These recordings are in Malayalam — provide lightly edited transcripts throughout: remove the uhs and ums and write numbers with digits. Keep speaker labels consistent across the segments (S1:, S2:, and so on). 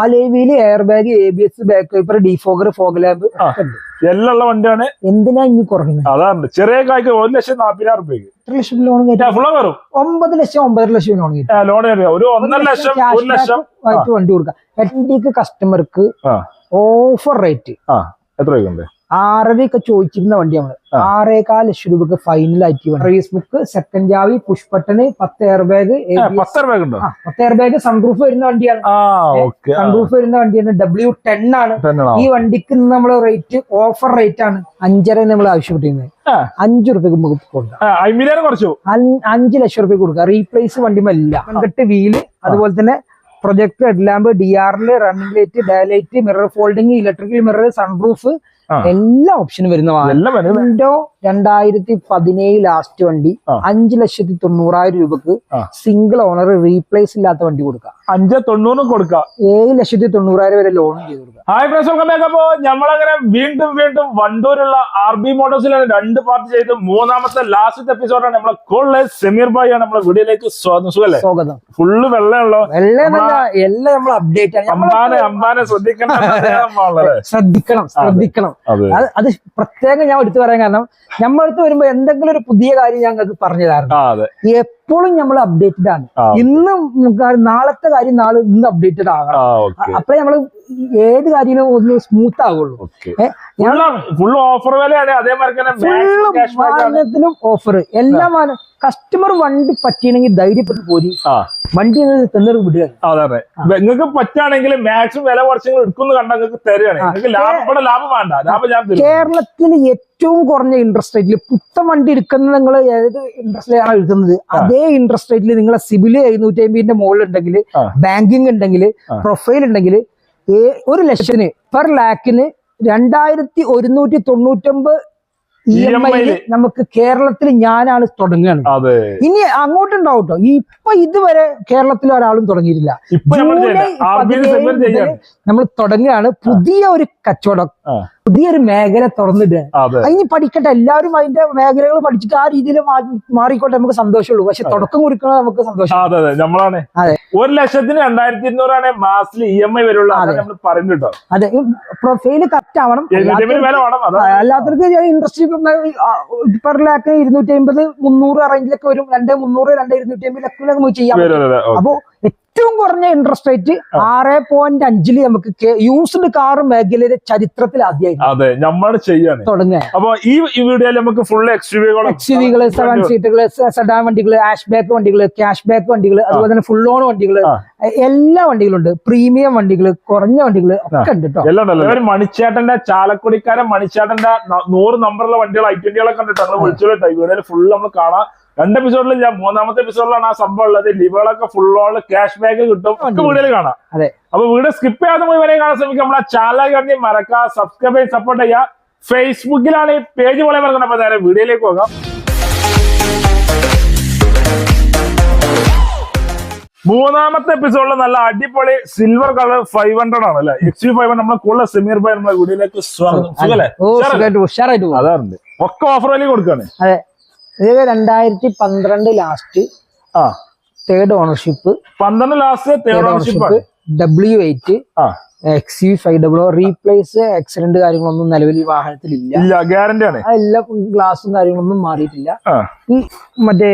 S1: അലേവിയിൽ air bag, ABS, back wiper, defogger, fog lamp
S2: എല്ലാം ഉള്ള വണ്ടിയാണ്.
S1: എന്തിനാ ഇനി കുറയ്ക്കുന്നത്?
S2: അതാണ് ചെറിയ കായ്ക്ക് 1,40,000 രൂപയ്ക്ക്
S1: 8 ലക്ഷം ലോൺ കയറ്റി 9 ലക്ഷം 9.5 ലക്ഷം ലോൺ കയറ്റി
S2: ലോൺ ഒരു 1.5 ലക്ഷം 1 ലക്ഷം
S1: വണ്ടി കൊടുക്കാം. എൻഡിക്ക് കസ്റ്റമർക്ക് ഓഫർ റേറ്റ്
S2: എത്ര രൂപയുണ്ട്?
S1: 6.5 ചോദിച്ചിരുന്ന വണ്ടി നമ്മള് 6.25 ലക്ഷം രൂപക്ക് ഫൈനലാക്കി. ഫേസ്ബുക്ക്, സെക്കൻഡ് ചാവി, push button, 10 air bag,
S2: 10 air bag ഉണ്ടോ?
S1: 10 എയർ ബാഗ്, സൺറൂഫ് വരുന്ന വണ്ടിയാണ്. സൺറൂഫ് വരുന്ന വണ്ടിയാണ്. W10 ആണ് ഈ വണ്ടിക്ക്. നമ്മൾ റേറ്റ് ഓഫർ റേറ്റ് ആണ് 5.5 നമ്മൾ ആവശ്യപ്പെട്ടിരുന്നത്. 5 രൂപയ്ക്ക് നമുക്ക് കൊടുക്കാം. 5 ലക്ഷം രൂപയ്ക്ക് കൊടുക്കാം. റീപ്ലേസ് വണ്ടിമല്ല. കട്ട് വീല്, അതുപോലെ തന്നെ project, headlamp, DRL, running light, ഡയലൈറ്റ്, mirror folding, electrical mirror, sunroof, എല്ലാ ഓപ്ഷനും വരുന്ന വിൻഡോ. 2017 ലാസ്റ്റ് വണ്ടി 5,90,000 രൂപക്ക് സിംഗിൾ ഓണർ റീപ്ലേസ് ഇല്ലാത്ത വണ്ടി കൊടുക്കാം.
S2: 5,90,000 കൊടുക്കാം.
S1: 7,90,000 വരെ ലോൺ ചെയ്ത് കൊടുക്കാം.
S2: Hi friends, welcome back. അപ്പോ നമ്മളങ്ങനെ വീണ്ടും വണ്ടൂരുള്ള RB മോട്ടോഴ്സിലാണ് 2 പാർട്ട് ചെയ്ത് 3ാമത്തെ ലാസ്റ്റ് എപ്പിസോഡാണ്. നമ്മളെ കോളേജ് സമീർ ഭായി ആണ് നമ്മളെ വീഡിയോയിലേക്ക് സ്വാഗതം. ഫുള്ള് വെള്ളമുള്ളോ?
S1: എല്ലാം നമ്മൾ അപ്ഡേറ്റ് ആണ്.
S2: അമ്പാനെ
S1: ശ്രദ്ധിക്കണം. അത് പ്രത്യേകം ഞാൻ എടുത്തു പറയാൻ കാരണം നമ്മളടുത്ത് വരുമ്പോ എന്തെങ്കിലും ഒരു പുതിയ കാര്യം ഞങ്ങൾക്ക് പറഞ്ഞു തരണം. എപ്പോഴും നമ്മൾ അപ്ഡേറ്റഡ് ആണ്. ഇന്നും നാളത്തെ കാര്യം ഇന്ന് അപ്ഡേറ്റഡ് ആകണം. അപ്പഴേ നമ്മള് ഏത് കാര്യങ്ങളും ഒന്ന് സ്മൂത്ത് ആകുള്ളൂ.
S2: ഓഫർ വിലയാണ്.
S1: അതേമാതിരി ഓഫർ എല്ലാം. കസ്റ്റമർ വണ്ടി പറ്റിയണെങ്കിൽ ധൈര്യപ്പെട്ട് പോരി വണ്ടി തന്നിട്ട് വിടുക.
S2: അതെ, നിങ്ങൾക്ക് പറ്റുകയാണെങ്കിൽ മാക്സിമം വില കുറച്ച് എടുക്കുന്ന കണ്ടാൽ നിങ്ങൾക്ക് തരികയാണ്. ലാഭം വേണ്ട.
S1: കേരളത്തിൽ ഏറ്റവും കുറഞ്ഞ ഇൻട്രസ്റ്റ് റേറ്റിൽ പുത്തൻ വണ്ടി എടുക്കുന്നത് നിങ്ങൾ ഏത് ഇൻട്രസ്റ്റിലാണ് എടുക്കുന്നത് അതേ ഇൻട്രസ്റ്റ് റേറ്റിൽ നിങ്ങളെ സിബില് 750ന്റെ മുകളിലുണ്ടെങ്കിൽ, ബാങ്കിങ് ഉണ്ടെങ്കിൽ, പ്രൊഫൈൽ ഉണ്ടെങ്കിൽ 1 ലക്ഷത്തിന് പെർ ലാക്കിന് 2,199 EMI നമുക്ക് കേരളത്തിൽ ഞാനാണ് തുടങ്ങുകയാണ്. ഇനി അങ്ങോട്ടുണ്ടാവും കേട്ടോ. ഇപ്പൊ ഇതുവരെ കേരളത്തിൽ ഒരാളും തുടങ്ങിയിട്ടില്ല. ജൂലൈ 17 നമ്മൾ തുടങ്ങുകയാണ് പുതിയ ഒരു കച്ചവടം, പുതിയൊരു മേഖല തുറന്നിടുക. അതിന് പഠിക്കട്ടെ, എല്ലാവരും അതിന്റെ മേഖലകൾ പഠിച്ചിട്ട് ആ രീതിയിൽ മാറിക്കോട്ടെ, നമുക്ക് സന്തോഷമുള്ളൂ. പക്ഷെ തുടക്കം കുറിക്കുന്നത് നമുക്ക് സന്തോഷം.
S2: നമ്മളാണ് 1,200,000 മാസത്തിൽ EMI വരുള്ളൂ. പറഞ്ഞിട്ടോ. അതെ,
S1: പ്രൊഫൈല് കറക്റ്റ് ആവണം. അല്ലാത്തവർക്ക് ഇൻട്രസ്റ്റ് പെർ ലാക്ക് 250, 300 റേഞ്ചിലൊക്കെ വരും. 2,300, 2,250 നമുക്ക് ചെയ്യാൻ പറ്റും. അപ്പോ ഏറ്റവും കുറഞ്ഞ ഇൻട്രസ്റ്റ് റേറ്റ് 6.5 നമുക്ക് യൂസ്ഡ് കാർ മേഖലയിലെ ചരിത്രത്തിൽ ആദ്യമായിട്ട് തുടങ്ങുക.
S2: അപ്പൊ ഈ വീഡിയോയിൽ നമുക്ക് ഫുൾ XUV-കള്,
S1: 7 സീറ്റുകള്, സെഡാൻ വണ്ടികള്, ഹാഷ് ബാക്ക് വണ്ടികള്, ക്യാഷ് ബാക്ക് വണ്ടികള്, അതുപോലെ തന്നെ ഫുൾ ഓൺ വണ്ടികള്, എല്ലാ വണ്ടികളുണ്ട്. പ്രീമിയം വണ്ടികള്, കുറഞ്ഞ വണ്ടികള് ഒക്കെ ഉണ്ട് കേട്ടോ.
S2: മണിച്ചേട്ടന്റെ ചാലക്കുടിക്കാരൻ മണിച്ചേട്ടന്റെ 100 നമ്പറുള്ള വണ്ടികൾ I20കളൊക്കെ കണ്ടിട്ട് ഞങ്ങൾ വിളിച്ചോട്ടെ. ഈ വീഡിയോയിൽ ഫുൾ നമ്മൾ കാണാം. 2 എപ്പിസോഡിൽ ഞാൻ 3ാമത്തെ എപ്പിസോഡിലാണ് ആ സംഭവം ഉള്ളത്. ലിവകളൊക്കെ ഫുൾ ഓൺ ക്യാഷ് ബാക്ക് കിട്ടും. വീഡിയോയിൽ കാണാം. അപ്പൊ വീഡിയോ സ്കിപ്പ് ചെയ്യാതെ മുഴുവനെ കാണാൻ ശ്രമിക്കും. നമ്മളെ ചാനൽ കണ്ടി മറക്കുക, സബ്സ്ക്രൈബ് ചെയ്ത് സപ്പോർട്ട് ചെയ്യുക. ഫേസ്ബുക്കിലാണ് ഈ പേജ് പോലെ മറക്കണം. അപ്പൊ നേരെ വീഡിയോയിലേക്ക് പോകാം. 3ാമത്തെ എപ്പിസോഡിൽ നല്ല അടിപൊളി സിൽവർ കളർ 500 ആണ് അല്ലെ, XUV 500. നമ്മളെ കൂടുതൽ സമീർ ഭായി നമ്മളെ വീഡിയോയിലേക്ക് സ്വാഗതം. അതാറുണ്ട് ഒക്കെ ഓഫർ വില കൊടുക്കാണ്.
S1: അതെ, 2012 last third ownership.
S2: 12 last third ownership.
S1: W8 XUV 500 replace, accident കാര്യങ്ങളൊന്നും നിലവിൽ ഈ വാഹനത്തിലില്ല.
S2: ഗ്യാരണ്ടി ആണ്.
S1: എല്ലാ ഗ്ലാസും കാര്യങ്ങളൊന്നും മാറിയിട്ടില്ല. ഈ മറ്റേ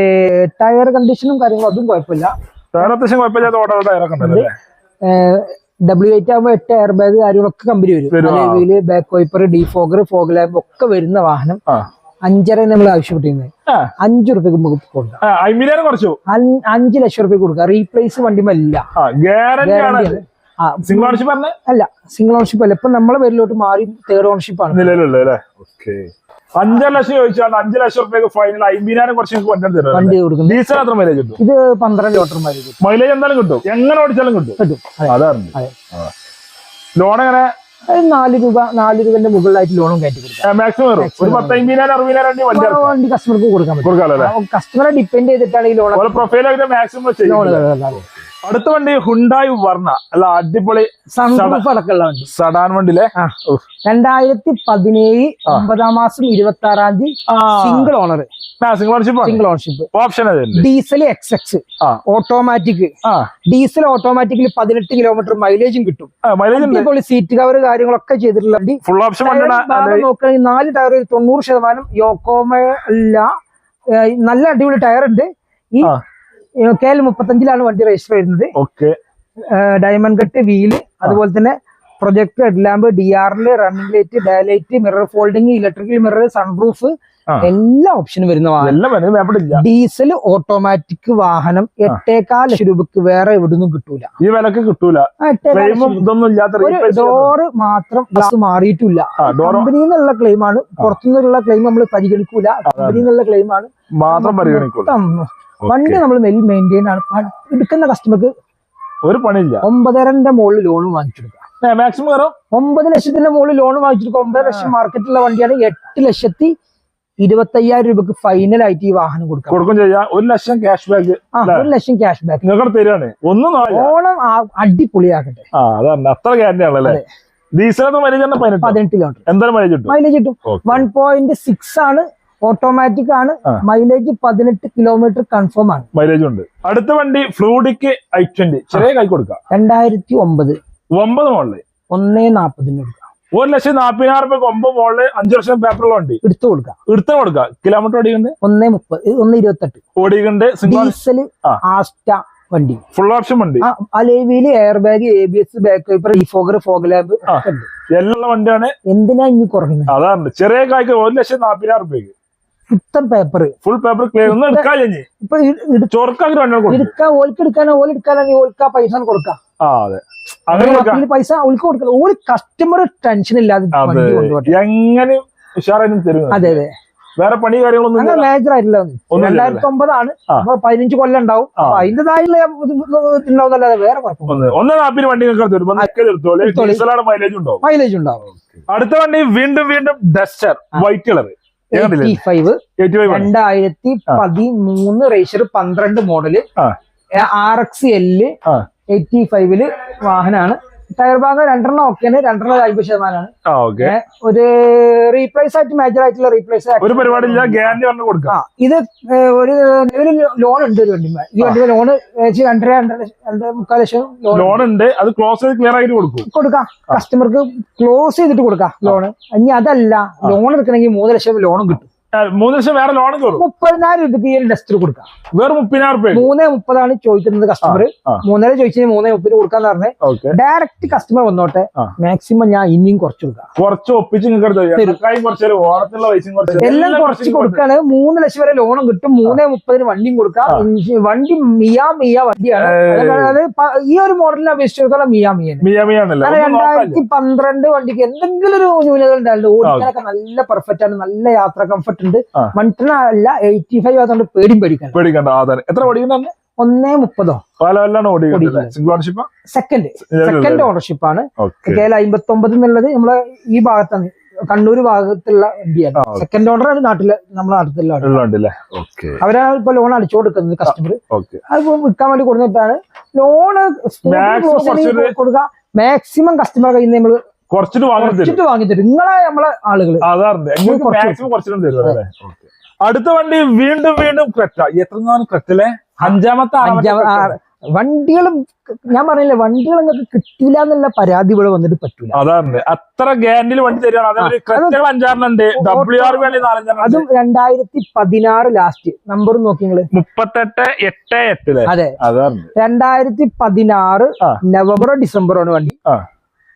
S1: ടയർ കണ്ടീഷനും കാര്യങ്ങളും അതും കുഴപ്പമില്ല. W8 ആകുമ്പോ 8 എയർ ബാഗ് കാര്യങ്ങളൊക്കെ കമ്പനി വരും. Back wiper, defogger, fog lamp ഒക്കെ വരുന്ന വാഹനം 5.5 നമ്മൾ ആവശ്യപ്പെട്ടിരുന്നത്. 5 രൂപയ്ക്ക് നമുക്ക് കൊടുക്കാം. 5 ലക്ഷം രൂപയ്ക്ക് കൊടുക്കാം. റീപ്ലേസ് വണ്ടിമല്ല. അല്ല, സിംഗിൾ ഓണർഷിപ്പ് അല്ല. ഇപ്പൊ നമ്മളെ പേരിലോട്ട് മാറി തേർഡ് ഓണർഷിപ്പ് ആണ്.
S2: 5 ലക്ഷം ചോദിച്ചാൽ 5 ലക്ഷം രൂപയ്ക്ക് ഫൈനൽ 50,000 കുറച്ച് വണ്ടി കൊടുക്കും. ഡീസൽ എത്ര മൈലേജ് കിട്ടും?
S1: ഇത് 12 ലിറ്റർ മൈലേജ് കിട്ടും.
S2: മൈലേജ് എന്തായാലും കിട്ടും, എങ്ങനെ ഓടിച്ചാലും കിട്ടും. അതാണ് ലോൺ എങ്ങനെ?
S1: 4 രൂപന്റെ മുകളിലായിട്ട് ലോണും കയറ്റി കൊടുക്കാം.
S2: മാക്സിമം ഒരു 10,000-60,000
S1: വണ്ടി കസ്റ്റമർക്ക് കൊടുക്കാൻ പറ്റും. കസ്റ്റമറെ ഡിപ്പെൻഡ് ചെയ്തിട്ടാണ് ഈ ലോൺ.
S2: പ്രൊഫൈലായിട്ട് മാക്സിമം അടുത്ത വണ്ടി ഹുണ്ടായി വർണ്ണ അല്ല അടിപൊളി
S1: സൺറൂഫ് അടക്കമുള്ള വണ്ടി
S2: സഡാൻ വണ്ടിയിലെ
S1: 2017 9 മാസം 26 തീയതി single owner single ownership
S2: option
S1: diesel XX automatic diesel ഓട്ടോമാറ്റിക്കിൽ 18 കിലോമീറ്റർ മൈലേജും കിട്ടും. അടിപൊളി സീറ്റ് കവർ കാര്യങ്ങളൊക്കെ ചെയ്തിട്ടുള്ള വണ്ടി.
S2: ഫുൾ ഓപ്ഷൻ
S1: നോക്കുകയാണെങ്കിൽ 4 ടയർ 90% യോക്കോമ അല്ല, നല്ല അടിപൊളി ടയർ ഉണ്ട്. ഈ KL 35 വണ്ടി രജിസ്റ്റർ ചെയ്യുന്നത്. ഡയമണ്ട് കട്ട് വീല്, അതുപോലെ തന്നെ project headlamp, DRL, running light, ഡയലൈറ്റ്, mirror folding, electrical mirror, sunroof, എല്ലാ ഓപ്ഷനും വരുന്ന വാഹനം. ഡീസൽ ഓട്ടോമാറ്റിക് വാഹനം 8.4 ലക്ഷം രൂപക്ക് വേറെ എവിടുന്നും കിട്ടൂല.
S2: ഈ വിലക്ക് കിട്ടൂല.
S1: ഡോറ് മാത്രം ഗ്ലാസ് മാറിയിട്ടില്ല. കമ്പനിയിൽ നിന്നുള്ള ക്ലെയിമാണ്, പുറത്തുനിന്നുള്ള ക്ലെയിം നമ്മൾ പരിഗണിക്കൂല. കമ്പനിയിൽ നിന്നുള്ള ക്ലെയിമാണ്
S2: മാത്രം പരിഗണിക്കൂല.
S1: വണ്ടി നമ്മൾ വെൽ മെയിൻറ്റെയിൻ ആണ്. എടുക്കുന്ന കസ്റ്റമർക്ക്
S2: ഒരു പണിയില്ല.
S1: 9.5 മുകളിൽ ലോൺ വാങ്ങിച്ചെടുക്കാം.
S2: മാക്സിമം
S1: 9 ലക്ഷത്തിന്റെ മുകളിൽ ലോൺ വാങ്ങിച്ചെടുക്കാം. 9 ലക്ഷം മാർക്കറ്റുള്ള വണ്ടിയാണ്. 8,25,000 രൂപക്ക് ഫൈനലായിട്ട് ഈ വാഹനം കൊടുക്കും
S2: ചെയ്യാം. 1 ലക്ഷം ക്യാഷ് ബാക്ക്.
S1: 1 ലക്ഷം ക്യാഷ് ബാക്ക്
S2: തരാണ്.
S1: ഓണം അടിപൊളിയാക്കട്ടെ.
S2: അത്ര ഗ്യാരണ്ടി ആണല്ലേ. ഡീസൽ 18
S1: കിലോമീറ്റർ
S2: എന്തായാലും
S1: മൈലേജ് കിട്ടും. 1.6 ആണ്, ഓട്ടോമാറ്റിക് ആണ്. മൈലേജ് 18 കിലോമീറ്റർ കൺഫേം ആണ്.
S2: മൈലേജ് ഉണ്ട്. അടുത്ത വണ്ടി ഫ്ലൂഡിക്ക് i20 ചെറിയ കൈ കൊടുക്കാം.
S1: 2009
S2: മോഡല്
S1: 1,40 കൊടുക്കാം.
S2: 1,40,000 രൂപ 9 മോഡല് 5 വർഷം പേപ്പറുള്ള വണ്ടി എടുത്തു കൊടുക്കാം. കിലോമീറ്റർ ഓടിക്കുന്നുണ്ട്
S1: 1,30 1,28
S2: ഓടിക്കുന്നുണ്ട്.
S1: ഡീസൽ ആസ്റ്റ വണ്ടി,
S2: ഫുൾ ഓപ്ഷൻ വണ്ടി.
S1: അലേവിയില് air bag, ABS, back wiper, defogger, fog lamp
S2: എല്ലാ വണ്ടിയാണ്.
S1: എന്തിനാ ഇനി കുറഞ്ഞത്?
S2: അതാണ് ചെറിയ കായ്ക്ക് 1,40,000 രൂപയ്ക്ക്
S1: പുത്തൻ പേപ്പർ,
S2: ഫുൾ പേപ്പർ ക്ലിയർ ഒന്നും എടുക്കാൻ
S1: ഓൽക്കാ പൈസ കൊടുക്കാം. പൈസ ഓൽക്ക് കൊടുക്കണം. ഒരു കസ്റ്റമർ ടെൻഷൻ ഇല്ലാതെ
S2: എങ്ങനെ ഉഷാറായിട്ടും തരും.
S1: അതെ അതെ,
S2: വേറെ പണി കാര്യങ്ങളൊന്നും
S1: മേജർ ആയിട്ടില്ല. 2009 ആണ്. അപ്പൊ 15 കൊല്ലം ഉണ്ടാവും. അപ്പൊ അതിന്റേതായുള്ള ഉണ്ടാവുന്നല്ലാതെ വേറെ കുഴപ്പമില്ല.
S2: 1,40,000 വണ്ടി
S1: മൈലേജ് ഉണ്ടാവും.
S2: അടുത്ത വണ്ടി വീണ്ടും ഡസ്റ്റർ വൈറ്റ് കളർ
S1: 2013 റേസർ 12 മോഡല് RXL 85 വാഹനമാണ്. ടയർ ഭാഗം 2 ഓക്കെയാണ്. 2.50% ഒരു റീപ്ലേസ് ആയിട്ട് മേജർ ആയിട്ടുള്ള റീപ്ലേസ്
S2: ഒരു പരിപാടിയില്ല. ഗ്യാരണ്ടി പറഞ്ഞു കൊടുക്കാം.
S1: ഇത് ഒരു നിലവിൽ ലോൺ ഉണ്ട് ഒരു വണ്ടിമേ. ഈ വണ്ടിമേ ലോണ് 2.5 ലക്ഷം
S2: ലോൺ ഉണ്ട്. അത് ക്ലോസ് ചെയ്ത് ക്ലിയർ ആയിട്ട്
S1: കൊടുക്കാം. കസ്റ്റമർക്ക് ക്ലോസ് ചെയ്തിട്ട് കൊടുക്കാം ലോണ്. ഇനി അതല്ല, ലോൺ എടുക്കണമെങ്കിൽ 3 ലക്ഷം ലോണും കിട്ടും.
S2: 3 ലക്ഷം വേറെ ലോൺ
S1: 30,000 രൂപയ്ക്ക് ഈ ഡസ്റ്റർ കൊടുക്കാം.
S2: വേറെ 30,000 രൂപ
S1: 3.30 ചോദിക്കുന്നത് കസ്റ്റമർ. 3.5 ചോദിച്ചാൽ 3.30 കൊടുക്കാന്ന് പറഞ്ഞേ. ഡയറക്റ്റ് കസ്റ്റമർ വന്നോട്ടെ. മാക്സിമം ഞാൻ ഇനിയും കുറച്ച് കൊടുക്കാം.
S2: കുറച്ച് ഒപ്പിച്ച്
S1: എല്ലാം കുറച്ച് കൊടുക്കാണ്. 3 ലക്ഷം വരെ ലോണും കിട്ടും. 3.30 വണ്ടിയും കൊടുക്കാം. വണ്ടി മിയ വണ്ടിയാണ്. അതായത് ഈ ഒരു മോഡലിനെ അപേക്ഷിച്ചിടത്തോളം മിയ 2012 വണ്ടിക്ക് എന്തെങ്കിലും ഒരു ന്യൂനത ഉണ്ടായിരുന്നു. ഓടിക്കാനൊക്കെ നല്ല പെർഫെക്റ്റ് ആണ്. നല്ല യാത്ര കംഫർട്ട് ഉണ്ട്. മൺടണ അല്ല 85 അതുകൊണ്ട് പേടിക്കണ്ട.
S2: എത്ര ഓടിക്കുന്നുണ്ട്?
S1: 1.30 സെക്കൻഡ് ഓണർഷിപ്പ് ആണ്. KL 59 എന്നുള്ളത് നമ്മളെ ഈ ഭാഗത്താണ്, കണ്ണൂർ ഭാഗത്തുള്ള വണ്ടിയാണ്. സെക്കൻഡ് ഓണർ ആണ് നമ്മുടെ നാട്ടിലുള്ള. അവരാണ് ഇപ്പൊ ലോൺ അടിച്ചു കൊടുക്കുന്നത് കസ്റ്റമർ. അത് വിൽക്കാൻ വേണ്ടി കൊടുത്തിട്ടാണ് ലോണ് കൊടുക്കുക. മാക്സിമം കസ്റ്റമർ കയ്യിൽ നിന്ന് നമ്മള് കുറച്ചിട്ട് വാങ്ങി തരും. നമ്മളെ ആളുകൾ.
S2: അടുത്ത വണ്ടി വീണ്ടും ക്രെറ്റ. എത്രനാണ് ക്രെറ്റല്ലേ? 5ാമത്തെ
S1: വണ്ടികളും ഞാൻ പറഞ്ഞില്ലേ, വണ്ടികൾ നിങ്ങൾക്ക് കിട്ടില്ല എന്നുള്ള പരാതി ഇവിടെ വന്നിട്ട് പറ്റൂല.
S2: അതാണ് അത്ര ഗ്യാരണ്ടിയിൽ വണ്ടി തരികയാണ്.
S1: അതും 2016 ലാസ്റ്റ് നമ്പർ നോക്കി നിങ്ങള്
S2: 3888.
S1: അതെ, 2016 നവംബറോ ഡിസംബറോ ആണ് വണ്ടി.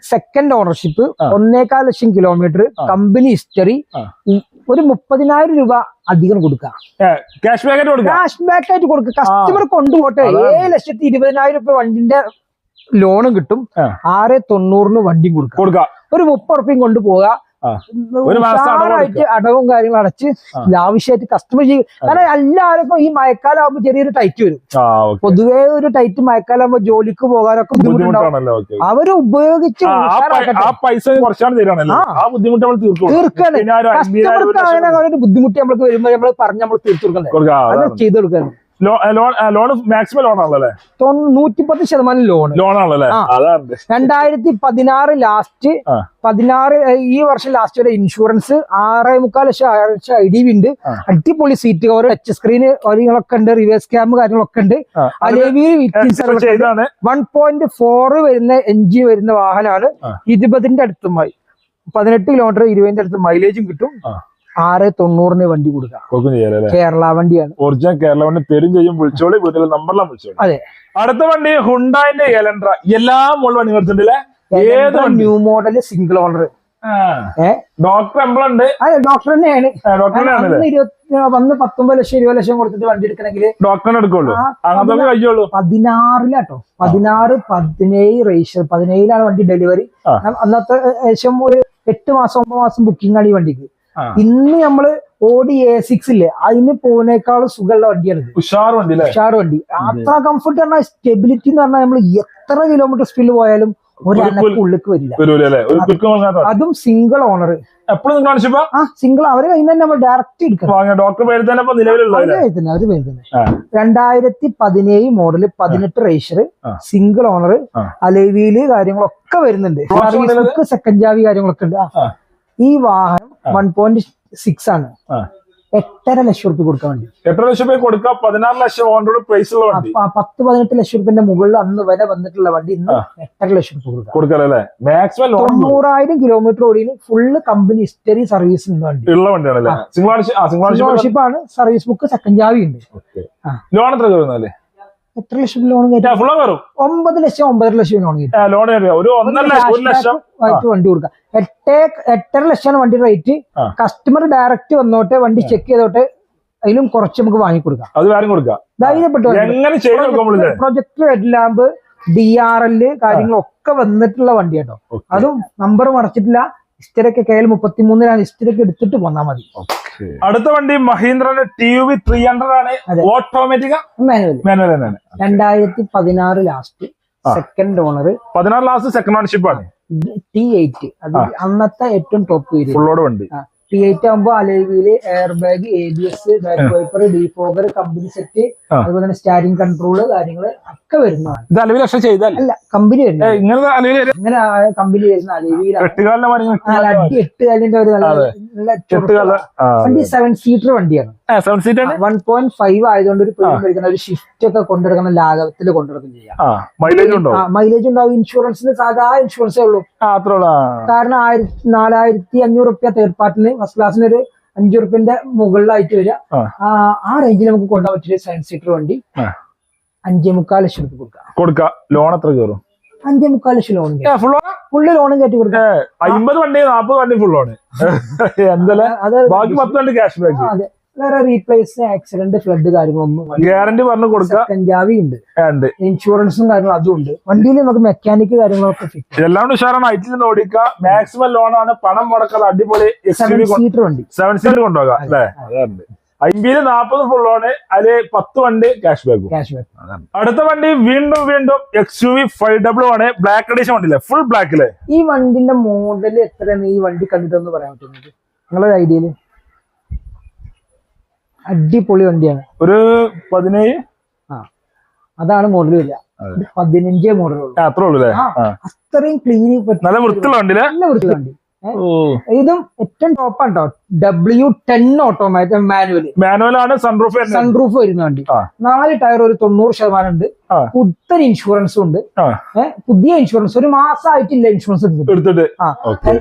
S1: Second ownership, 1.25 lakh kilometre, company history. ഒരു 30,000 രൂപ അധികം കൊടുക്കാം.
S2: ക്യാഷ്
S1: ബാക്ക് ആയിട്ട് കൊടുക്കുക. കസ്റ്റമർ കൊണ്ടുപോട്ടെ. 7,20,000 രൂപ വണ്ടിന്റെ ലോണും കിട്ടും. 690 വണ്ടിയും കൊടുക്കാം. ഒരു 30 ഉറുപ്പിയും കൊണ്ടുപോകാം. ഉഷാറായിട്ട് അടവും കാര്യങ്ങളും അടച്ച് ലാവിഷായിട്ട് കസ്റ്റമർ ചെയ്യും. കാരണം എല്ലാവർക്കും ഈ മഴക്കാലം ആകുമ്പോൾ ചെറിയൊരു ടൈറ്റ് വരും. പൊതുവേ ഒരു ടൈറ്റ് മഴക്കാലം ആകുമ്പോൾ ജോലിക്ക് പോകാനൊക്കെ ബുദ്ധിമുട്ടുണ്ടാവും. അവര് ഉപയോഗിച്ച് തീർക്കാണ്. കസ്റ്റമർക്ക് അങ്ങനെ ഒരു ബുദ്ധിമുട്ട് നമ്മൾക്ക് വരുമ്പോൾ നമ്മൾ പറഞ്ഞ് നമ്മൾ തീർത്തു കൊടുക്കണ്ടേ. അത് ചെയ്ത് കൊടുക്കാണ്.
S2: ലോൺ മാക്സിമം ലോൺ ആണല്ലേ?
S1: 110%
S2: ലോൺ ആണല്ലേ? അതാണ്
S1: 2016 ലാസ്റ്റ് 16 ഈ വർഷം ലാസ്റ്റ് വരെ ഇൻഷുറൻസ് 6.25 IDV ഉണ്ട്. അടിപൊളി സീറ്റ് കവർ, ടച്ച് സ്ക്രീൻ കാര്യങ്ങളൊക്കെ ഉണ്ട്, റിവേഴ്സ് ക്യാം കാര്യങ്ങളൊക്കെ ഉണ്ട്. അലേവിയിൽ 1.4 വരുന്ന എൻജിൻ വരുന്ന വാഹനമാണ്. 20ന്റെ അടുത്തുമായി 18 കിലോമീറ്റർ 20ന്റെ അടുത്ത് മൈലേജും കിട്ടും. 690 വണ്ടി കൊടുക്കാം. കേരള വണ്ടിയാണ്,
S2: ഒറിജിനൽ കേരള വണ്ടി തരും ചെയ്യും. വിളിച്ചോളി, വീട്ടിലെ നമ്പറിലാണ് വിളിച്ചോളി.
S1: അതെ.
S2: അടുത്ത വണ്ടി ഹുണ്ടായിന്റെ എലൻട്ര. എല്ലാ മോഡലും വണ്ടി എടുത്തിട്ടില്ലേ? ഏത്
S1: new model single owner.
S2: Doctor എംബ്ലുണ്ട്.
S1: അതെ, ഡോക്ടർ തന്നെയാണ്. വന്ന് 19 ലക്ഷം 20 ലക്ഷം കൊടുത്തിട്ട് വണ്ടി എടുക്കണമെങ്കിൽ
S2: ഡോക്ടറിനെ എടുക്കുള്ളൂ. അങ്ങനത്തെ കഴിയുള്ളൂ.
S1: 16 16 17 രജിസ്റ്റർ 17 വണ്ടി ഡെലിവറി. അന്നത്തെ ഏകദേശം ഒരു 8 മാസം 9 മാസം ബുക്കിംഗ് ആണ് ഈ വണ്ടിക്ക്. ഇന്ന് നമ്മള് ഓടി A6 ഇല്ലേ, അതിന് പോകുന്നേക്കാളും സുഖമുള്ള വണ്ടിയാണ്.
S2: ഉഷാർ വണ്ടി.
S1: അത്ര കംഫർട്ട് പറഞ്ഞാൽ സ്റ്റെബിലിറ്റി എന്ന് പറഞ്ഞാൽ നമ്മൾ എത്ര കിലോമീറ്റർ സ്പീഡിൽ പോയാലും ഒരു ഉള്ളിക്ക് വരില്ല. അതും സിംഗിൾ ഓണർ.
S2: എപ്പോഴും കാണിച്ചപ്പോ
S1: സിംഗിൾ അവര് കഴിഞ്ഞ നമ്മൾ ഡയറക്റ്റ് എടുക്കണം.
S2: ഡോക്ടർ പേര് തന്നെ
S1: 2017 മോഡല് 18 രജിസ്റ്റർ സിംഗിൾ ഓണർ. അലവിയില് കാര്യങ്ങളൊക്കെ വരുന്നുണ്ട്. സർവീസ് ബുക്ക് സെക്കൻഡ് ചാവി കാര്യങ്ങളൊക്കെ ഉണ്ട്. ഈ വാഹനം 1.6 ആണ്. 8.5 ലക്ഷം റുപ്യ കൊടുക്കാൻ വേണ്ടി.
S2: 8 ലക്ഷം രൂപ കൊടുക്കാം. 16 ലക്ഷം ഓൺ റോഡ് പ്രൈസ് ഉള്ള വണ്ടി.
S1: 10-18 ലക്ഷം റുപ്യന്റെ മുകളിൽ അന്ന് വരെ വന്നിട്ടുള്ള വണ്ടി ഇന്ന് 8.5 ലക്ഷം റുപ്യ
S2: കൊടുക്കാം. മാക്സിമം
S1: 90,000 കിലോമീറ്റർ ഓടിന് ഫുള്ള് കമ്പനി ഹിസ്റ്ററി സർവീസ്
S2: ഉള്ള വണ്ടിയാണല്ലേ?
S1: ആണ്. സർവീസ് ബുക്ക് സെക്കൻഡ് ചാവി ഉണ്ട്.
S2: ലോൺ എത്ര കയറുന്നല്ലേ?
S1: 8 ലക്ഷം ലോൺ കയറ്റും. 9 ലക്ഷം 9.5 ലക്ഷം ലോൺ കയറ്റും. വണ്ടി കൊടുക്കാം. 8.5 ലക്ഷമാണ് വണ്ടി റേറ്റ്. കസ്റ്റമർ ഡയറക്റ്റ് വന്നോട്ടെ, വണ്ടി ചെക്ക് ചെയ്തോട്ടെ, അതിലും കുറച്ച് നമുക്ക് വാങ്ങിക്കൊടുക്കാം. ധൈര്യപ്പെട്ടു. പ്രൊജക്ടർ ഹെഡ് ലാമ്പ് DRL കാര്യങ്ങളൊക്കെ വന്നിട്ടുള്ള വണ്ടി കേട്ടോ. അതും നമ്പർ മറച്ചിട്ടില്ല. ഹിസ്റ്ററൊക്കെ KL 33 ഹിസ്റ്ററൊക്കെ എടുത്തിട്ട് പോന്നാ മതി.
S2: അടുത്ത വണ്ടി മഹീന്ദ്രന്റെ TUV 300 ആണ്. ഓട്ടോമാറ്റിക് മാനുവൽ തന്നെയാണ്.
S1: 2016 last second owner.
S2: 16 last second ownership ആണ്.
S1: T8 അത് അന്നത്തെ ഏറ്റവും ടോപ്പ്
S2: ഫുള്ളോട് വണ്ടി.
S1: T8 ആകുമ്പോ അലവിയില് air bag, ABS, back wiper, defogger, company set, അതുപോലെ തന്നെ സ്റ്റാരിംഗ് കൺട്രോള് കാര്യങ്ങള് ഒക്കെ വരുന്നതാണ്. അല്ല, കമ്പനി വരുന്നത്. ഇങ്ങനെ കമ്പനി വരുന്ന അലവിയിലാണ്. 8 ഒരു വണ്ടി 7 സീറ്റർ വണ്ടിയാണ്. 1.5 ആയതുകൊണ്ട് ഒരു ഒരു ഷിഫ്റ്റ് ഒക്കെ കൊണ്ടെടുക്കുന്ന ലാഘവത്തിൽ കൊണ്ടെടുക്കും ചെയ്യാം. മൈലേജ് ഉണ്ടാവും. ഇൻഷുറൻസിന് സാധാ ഇൻഷുറൻസേ ഉള്ളൂ. കാരണം 4,500 റുപ്യ തേർഡ് പാർട്ടിന്, ഫസ്റ്റ് ക്ലാസ്സിന് ഒരു 5 റുപ്യന്റെ മുകളിലായിട്ട് വരിക. ആ റേഞ്ചിൽ നമുക്ക് കൊണ്ടുപോകാൻ പറ്റിയ 7 സീറ്റർ വണ്ടി 5.25 ലക്ഷം റുപ്യ കൊടുക്കാം.
S2: ലോൺ എത്ര കയറും?
S1: 5.25 ലക്ഷം ലോൺ. ഫുള്ള് ലോണും കയറ്റി കൊടുക്കാം.
S2: 50 വണ്ടി 40 വണ്ടി ഫുൾ ലോൺ. ബാക്കി 10 വണ്ടി ക്യാഷ് ബാക്ക്.
S1: അതെ, വേറെ റീപ്ലേസ്, ആക്സിഡന്റ്, ഫ്ലഡ് കാര്യങ്ങളൊന്നും
S2: ഗ്യാരണ്ടി പറഞ്ഞു കൊടുക്കാം.
S1: പഞ്ചാബി ഉണ്ട്, ഇൻഷുറൻസും കാര്യങ്ങളും അതും ഉണ്ട്. വണ്ടിയിൽ നമുക്ക് മെക്കാനിക് കാര്യങ്ങളൊക്കെ ഫിറ്റ്.
S2: എല്ലാം ഉഷാറാണ്. ഐറ്റിൽ നിന്ന് ഓടിക്കാം. മാക്സിമം ലോണാണ്. പണം മുടക്കാതെ അടിപൊളി
S1: 7 സീറ്റർ വണ്ടി.
S2: 7 സീറ്റർ കൊണ്ടുപോകാം അല്ലേ? അതാണ് 50 40 ഫുൾ ലോണ്. അതില് 10 വണ്ടി ക്യാഷ് ബാക്ക്. അടുത്ത വണ്ടി വീണ്ടും XUV 500 ആണ്. ബ്ലാക്ക് എഡിഷൻ വണ്ടിയില്ലേ? ഫുൾ ബ്ലാക്കില്.
S1: ഈ വണ്ടിന്റെ മോഡൽ എത്രയാണ് ഈ വണ്ടി കണ്ടിട്ടെന്ന് പറയാൻ പറ്റുന്നത് നിങ്ങളൊരു ഐഡിയയില്? അടിപൊളി വണ്ടിയാണ്.
S2: ഒരു 17.
S1: അതാണ് മോഡൽ വരിക. 15 മോഡലുള്ളൂ.
S2: അത്രേ ഉള്ളൂ.
S1: അത്രയും ക്ലീൻ,
S2: നല്ല വൃത്തിയുള്ള വണ്ടി.
S1: നല്ല വൃത്തിയുള്ള വണ്ടി. ഇതും ഏറ്റവും ടോപ്പാണ് കേട്ടോ. W10 automatic
S2: മാനുവലാണ്.
S1: സൺറൂഫ് വരുന്ന വണ്ടി. 4 ടയർ ഒരു 90% ഉണ്ട്. പുത്തൻ ഇൻഷുറൻസും ഉണ്ട്. പുതിയ ഇൻഷുറൻസ്, ഒരു മാസമായിട്ടില്ല ഇൻഷുറൻസ് എടുത്തിട്ട്.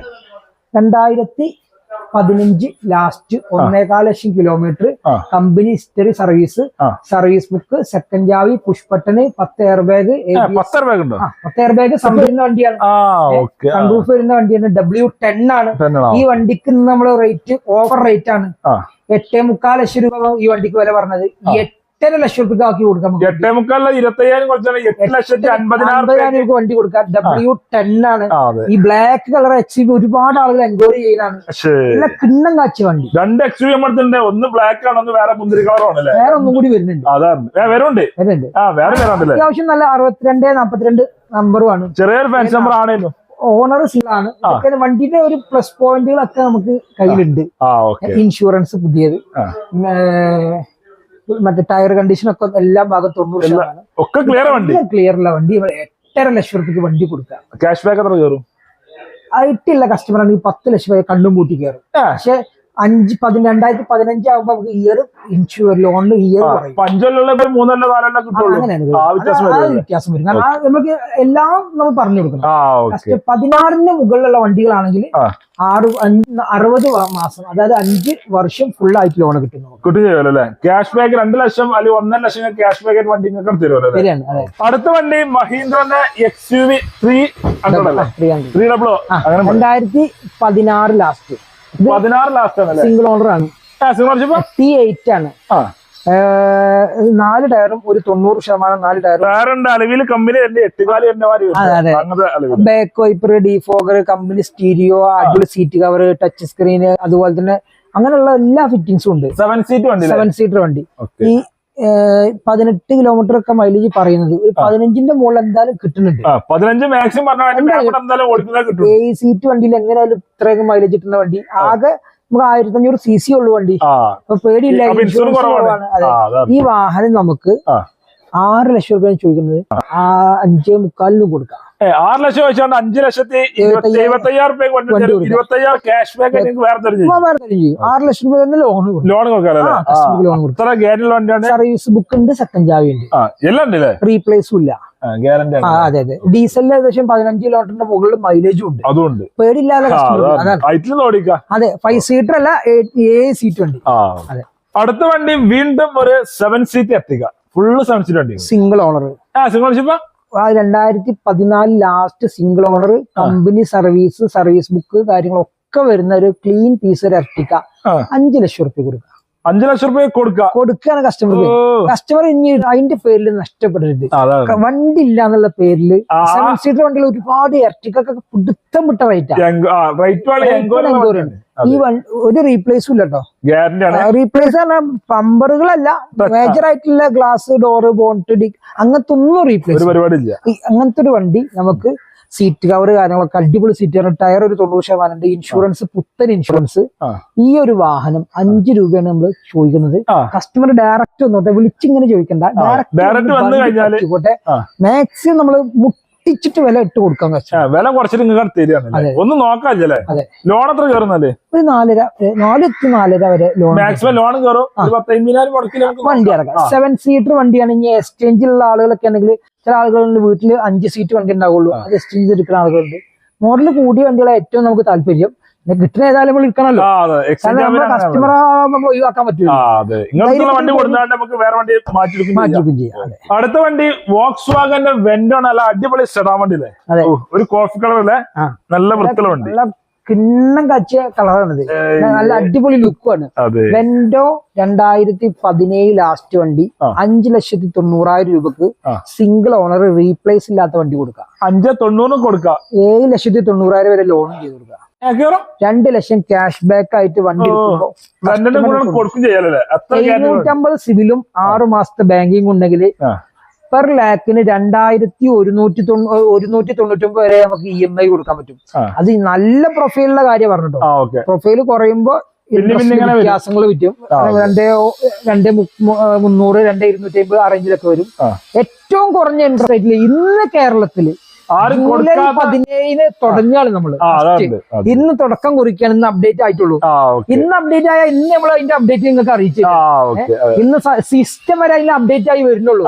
S1: 2015 last 1.25 lakh kilometre. Company history service book, second ചാവി, push button, 10 air bag. 10 air bag വരുന്ന വണ്ടിയാണ്. സൺറൂഫ് വരുന്ന വണ്ടിയാണ്. W10 ആണ്. ഈ വണ്ടിക്ക് നമ്മൾ റേറ്റ് ഓഫർ റേറ്റ് ആണ്. 8.25 ലക്ഷം രൂപ ഈ വണ്ടിക്ക് വില പറഞ്ഞത്. 8.5 ലക്ഷം രൂപ ആക്കി കൊടുക്കാം.
S2: 8.25
S1: വണ്ടി കൊടുക്കാം. W10 ആണ്. ഈ ബ്ലാക്ക് കളർ XUV ഒരുപാട് ആളുകൾ എൻക്വയറി ചെയ്യുന്നതാണ്. നല്ല കിണ്ണം കാച്ചിയ വണ്ടി.
S2: 2 XUV നമ്മളടുത്തുണ്ട്. ഒന്ന് ബ്ലാക്ക് ആണ്, ഒന്ന് വേറെ മുന്തിരി കളറാണ്.
S1: വേറെ ഒന്നും കൂടി വരുന്നുണ്ട്. അത്യാവശ്യം നല്ല 62-42 നമ്പറുമാണ്.
S2: ചെറിയൊരു ഫാൻസി നമ്പർ ആണേലും.
S1: ഓണർ സിംഗിളാണ്. വണ്ടിയുടെ ഒരു പ്ലസ് പോയിന്റുകളൊക്കെ നമുക്ക് കയ്യിലുണ്ട്. ഇൻഷുറൻസ് പുതിയത്, മറ്റേ ടയർ കണ്ടീഷൻ ഒക്കെ എല്ലാ ഭാഗം 90%
S2: ഒക്കെ ക്ലിയർ വണ്ടി,
S1: ക്ലിയർ ഉള്ള വണ്ടി. 8.5 ലക്ഷം രൂപയ്ക്ക് വണ്ടി കൊടുക്കാം.
S2: ക്യാഷ് ബാക്ക് എത്ര കയറും?
S1: ആയിട്ടുള്ള കസ്റ്റമർ ആണെങ്കിൽ 10 ലക്ഷം രൂപ കണ്ണും പൂട്ടി കയറും. പക്ഷെ 2015 ആകുമ്പോ നമുക്ക് ഇയർ ഇൻഷുർ ലോണിന് ഇയർ പറയും.
S2: 5 കൊല്ലം 3 കൊല്ലം 4 കൊല്ലം കിട്ടുള്ളൂ.
S1: വ്യത്യാസം വരും. കാരണം നമുക്ക് എല്ലാം നമ്മൾ പറഞ്ഞു കൊടുക്കണം. 16ന് മുകളിലുള്ള വണ്ടികളാണെങ്കിൽ 60 മാസം, അതായത് 5 വർഷം ഫുൾ ആയിട്ട് ലോൺ കിട്ടുന്നു.
S2: കിട്ടും ചെയ്യുമല്ലോ. ക്യാഷ് ബാക്ക് 2 ലക്ഷം അല്ലെങ്കിൽ 1.5 ലക്ഷം ക്യാഷ് ബാക്ക് വണ്ടി തരുമല്ലോ. അടുത്ത വണ്ടി മഹീന്ദ്രന്റെ XUV 300
S1: 2016 ലാസ്റ്റ്.
S2: 16 ലാസ്റ്റ് ആണ്.
S1: സിംഗിൾ ഓണർ ആണ്. T8 ആണ്. 4 ടയറും ഒരു 90% 4 ടയറും.
S2: അളവിൽ company
S1: back wiper, defogger, company stereo, അടിപൊളി സീറ്റ് കവർ, ടച്ച് സ്ക്രീന്, അതുപോലെ തന്നെ അങ്ങനെയുള്ള എല്ലാ ഫിറ്റിംഗ്സും ഉണ്ട്. 7 സീറ്റർ വണ്ടി. ഈ 18 കിലോമീറ്റർ ഒക്കെ മൈലേജ് പറയുന്നത് 15ന്റെ മുകളിൽ എന്തായാലും കിട്ടുന്നുണ്ട്.
S2: 15 മാക്സിമം
S1: 7 സീറ്റ് വണ്ടിയിൽ എങ്ങനെയായാലും ഇത്രയൊക്കെ മൈലേജ് കിട്ടുന്ന വണ്ടി. ആകെ നമുക്ക് 1500 cc ഉള്ളു വണ്ടി. അപ്പൊ പേടിയില്ല. ഈ വാഹനം നമുക്ക് 6 ലക്ഷം രൂപ ചോദിക്കുന്നത് 5.25 കൊടുക്കാം.
S2: 6 ലക്ഷം വെച്ചാൽ 5,75,000 ക്യാഷ് ബാക്ക് വേറെ
S1: 6 ലക്ഷം രൂപ ലോൺ
S2: കൊടുക്കാം.
S1: സർവീസ് ബുക്ക് ഉണ്ട്, സെക്കൻഡ് ചാവി ഉണ്ട്,
S2: എല്ലാം ഉണ്ട്.
S1: റീപ്ലേസും ഇല്ല. അതെ അതെ. ഡീസലിന് ഏകദേശം 15 കിലോമീറ്ററിന്റെ മുകളിൽ മൈലേജും ഉണ്ട്.
S2: അതുകൊണ്ട്
S1: പേടിയില്ലാതെ അതെ. 5 സീറ്റർ അല്ല, 7 സീറ്റ് വണ്ടി. അതെ.
S2: അടുത്ത വണ്ടി വീണ്ടും ഒരു 7 സീറ്റ് എത്തിക്കുക. ഫുള്ള് 7 സീറ്റ് വണ്ടി, single owner.
S1: 2014 last single owner, company service book കാര്യങ്ങളൊക്കെ വരുന്ന ഒരു ക്ലീൻ പീസ് ഒരു എർട്ടിക്ക. 5 ലക്ഷം റുപ്യ കൊടുക്കുക.
S2: 5 ലക്ഷം രൂപ
S1: കൊടുക്കുകയാണ് കസ്റ്റമർ. ഇനി അതിന്റെ പേരിൽ നഷ്ടപ്പെടരുത്. വണ്ടി ഇല്ല എന്നുള്ള പേരിൽ 7 സീറ്റർ വണ്ടികൾ ഒരുപാട് എർട്ടിക്കൊക്കെ പിടുത്തം വിട്ട റേറ്റ്. ഈ ഒരു റീപ്ലേസും ഇല്ല കേട്ടോ. റീപ്ലേസ് പറഞ്ഞാൽ പമ്പറുകളല്ല, മേജർ ആയിട്ടുള്ള ഗ്ലാസ്, ഡോറ്, ബോണ്ട്, അങ്ങനത്തെ ഒന്നും റീപ്ലേസ്
S2: പരിപാടിയില്ല.
S1: അങ്ങനത്തെ ഒരു വണ്ടി നമുക്ക്. സീറ്റ് കവർ കാര്യങ്ങളൊക്കെ അടിപൊളി സീറ്റ്, ടയർ ഒരു 90% ഉണ്ട്, ഇൻഷുറൻസ് പുത്തൻ ഇൻഷുറൻസ്. ഈ ഒരു വാഹനം 5 രൂപയാണ് നമ്മൾ ചോദിക്കുന്നത്. കസ്റ്റമർ ഡയറക്റ്റ് വന്നോട്ടെ, വിളിച്ചിങ്ങനെ ചോദിക്കണ്ട, ഡയറക്റ്റ് മാക്സിമം നമ്മള് മുട്ടിച്ചിട്ട് വില ഇട്ട് കൊടുക്കാൻ
S2: വില കുറച്ചിട്ട് ഒന്ന് നോക്കാം. ലോൺ എത്ര കയറുന്നല്ലേ?
S1: ഒരു 4.5 വരെ ലോൺ
S2: മാക്സിമം ലോൺ കയറും.
S1: വണ്ടി ഇറക്കാം. 7 സീറ്റർ വണ്ടിയാണെങ്കിൽ എക്സ്ചേഞ്ചിലുള്ള ആളുകളൊക്കെ ആണെങ്കിൽ ചില ആളുകളുടെ വീട്ടിൽ 5 സീറ്റ് വണ്ടി ഉണ്ടാവുള്ളൂ. അത് എക്സ്ചേഞ്ച് എടുക്കുന്ന ആളുകളുണ്ട്. മോഡൽ കൂടിയ വണ്ടികളെ ഏറ്റവും നമുക്ക് താല്പര്യം. കിട്ടുന്ന ഏതായാലും നമ്മൾ എടുക്കണല്ലോ. കസ്റ്റമർ ഒഴിവാക്കാൻ പറ്റില്ല.
S2: അടുത്ത വണ്ടി വോക്സ് വാഗന്റെ വെന്റോ, നല്ല അടിപൊളി സെഡാൻ വണ്ടി അല്ലേ? ഒരു കോഫി കളറല്ലേ, നല്ല വൃത്തിയുള്ള വണ്ടി,
S1: കിണ്ണം കച്ചിയ കളറാണിത്. നല്ല അടിപൊളി ലുക്കാണ്. വെന്റോ 2017 ലാസ്റ്റ് വണ്ടി. 5,90,000 രൂപക്ക് സിംഗിൾ ഓണർ, റീപ്ലേസ് ഇല്ലാത്ത വണ്ടി കൊടുക്കാം.
S2: 5,90,000 കൊടുക്കാം.
S1: 7,90,000 വരെ ലോണും ചെയ്ത് കൊടുക്കാം. 2 ലക്ഷം ക്യാഷ് ബാക്ക് ആയിട്ട് വണ്ടി 750 സിവിലും 6 മാസത്തെ ബാങ്കിങ് ഉണ്ടെങ്കിൽ പെർ ലാക്കിന് 2,199 വരെ നമുക്ക് EMI കൊടുക്കാൻ പറ്റും. അത് നല്ല പ്രൊഫൈലിന്റെ കാര്യം പറഞ്ഞിട്ടോ. പ്രൊഫൈൽ കുറയുമ്പോ വ്യത്യാസങ്ങൾ പറ്റും. 2,300, 2,250 ആ റേഞ്ചിലൊക്കെ വരും. ഏറ്റവും കുറഞ്ഞ ഇൻട്രസ്റ്റ് റേറ്റില് ഇന്ന് കേരളത്തില് 17 തുടങ്ങിയാണ് നമ്മള്. ഇന്ന് തുടക്കം കുറിക്കാൻ ഇന്ന് അപ്ഡേറ്റ് ആയിട്ടുള്ളൂ. ഇന്ന് അപ്ഡേറ്റ് ആയ ഇന്ന് നമ്മൾ അതിന്റെ അപ്ഡേറ്റ് നിങ്ങൾക്ക് അറിയിച്ചു. ഇന്ന് സിസ്റ്റം വരെ അതിൽ അപ്ഡേറ്റ് ആയി വരുന്നുള്ളൂ.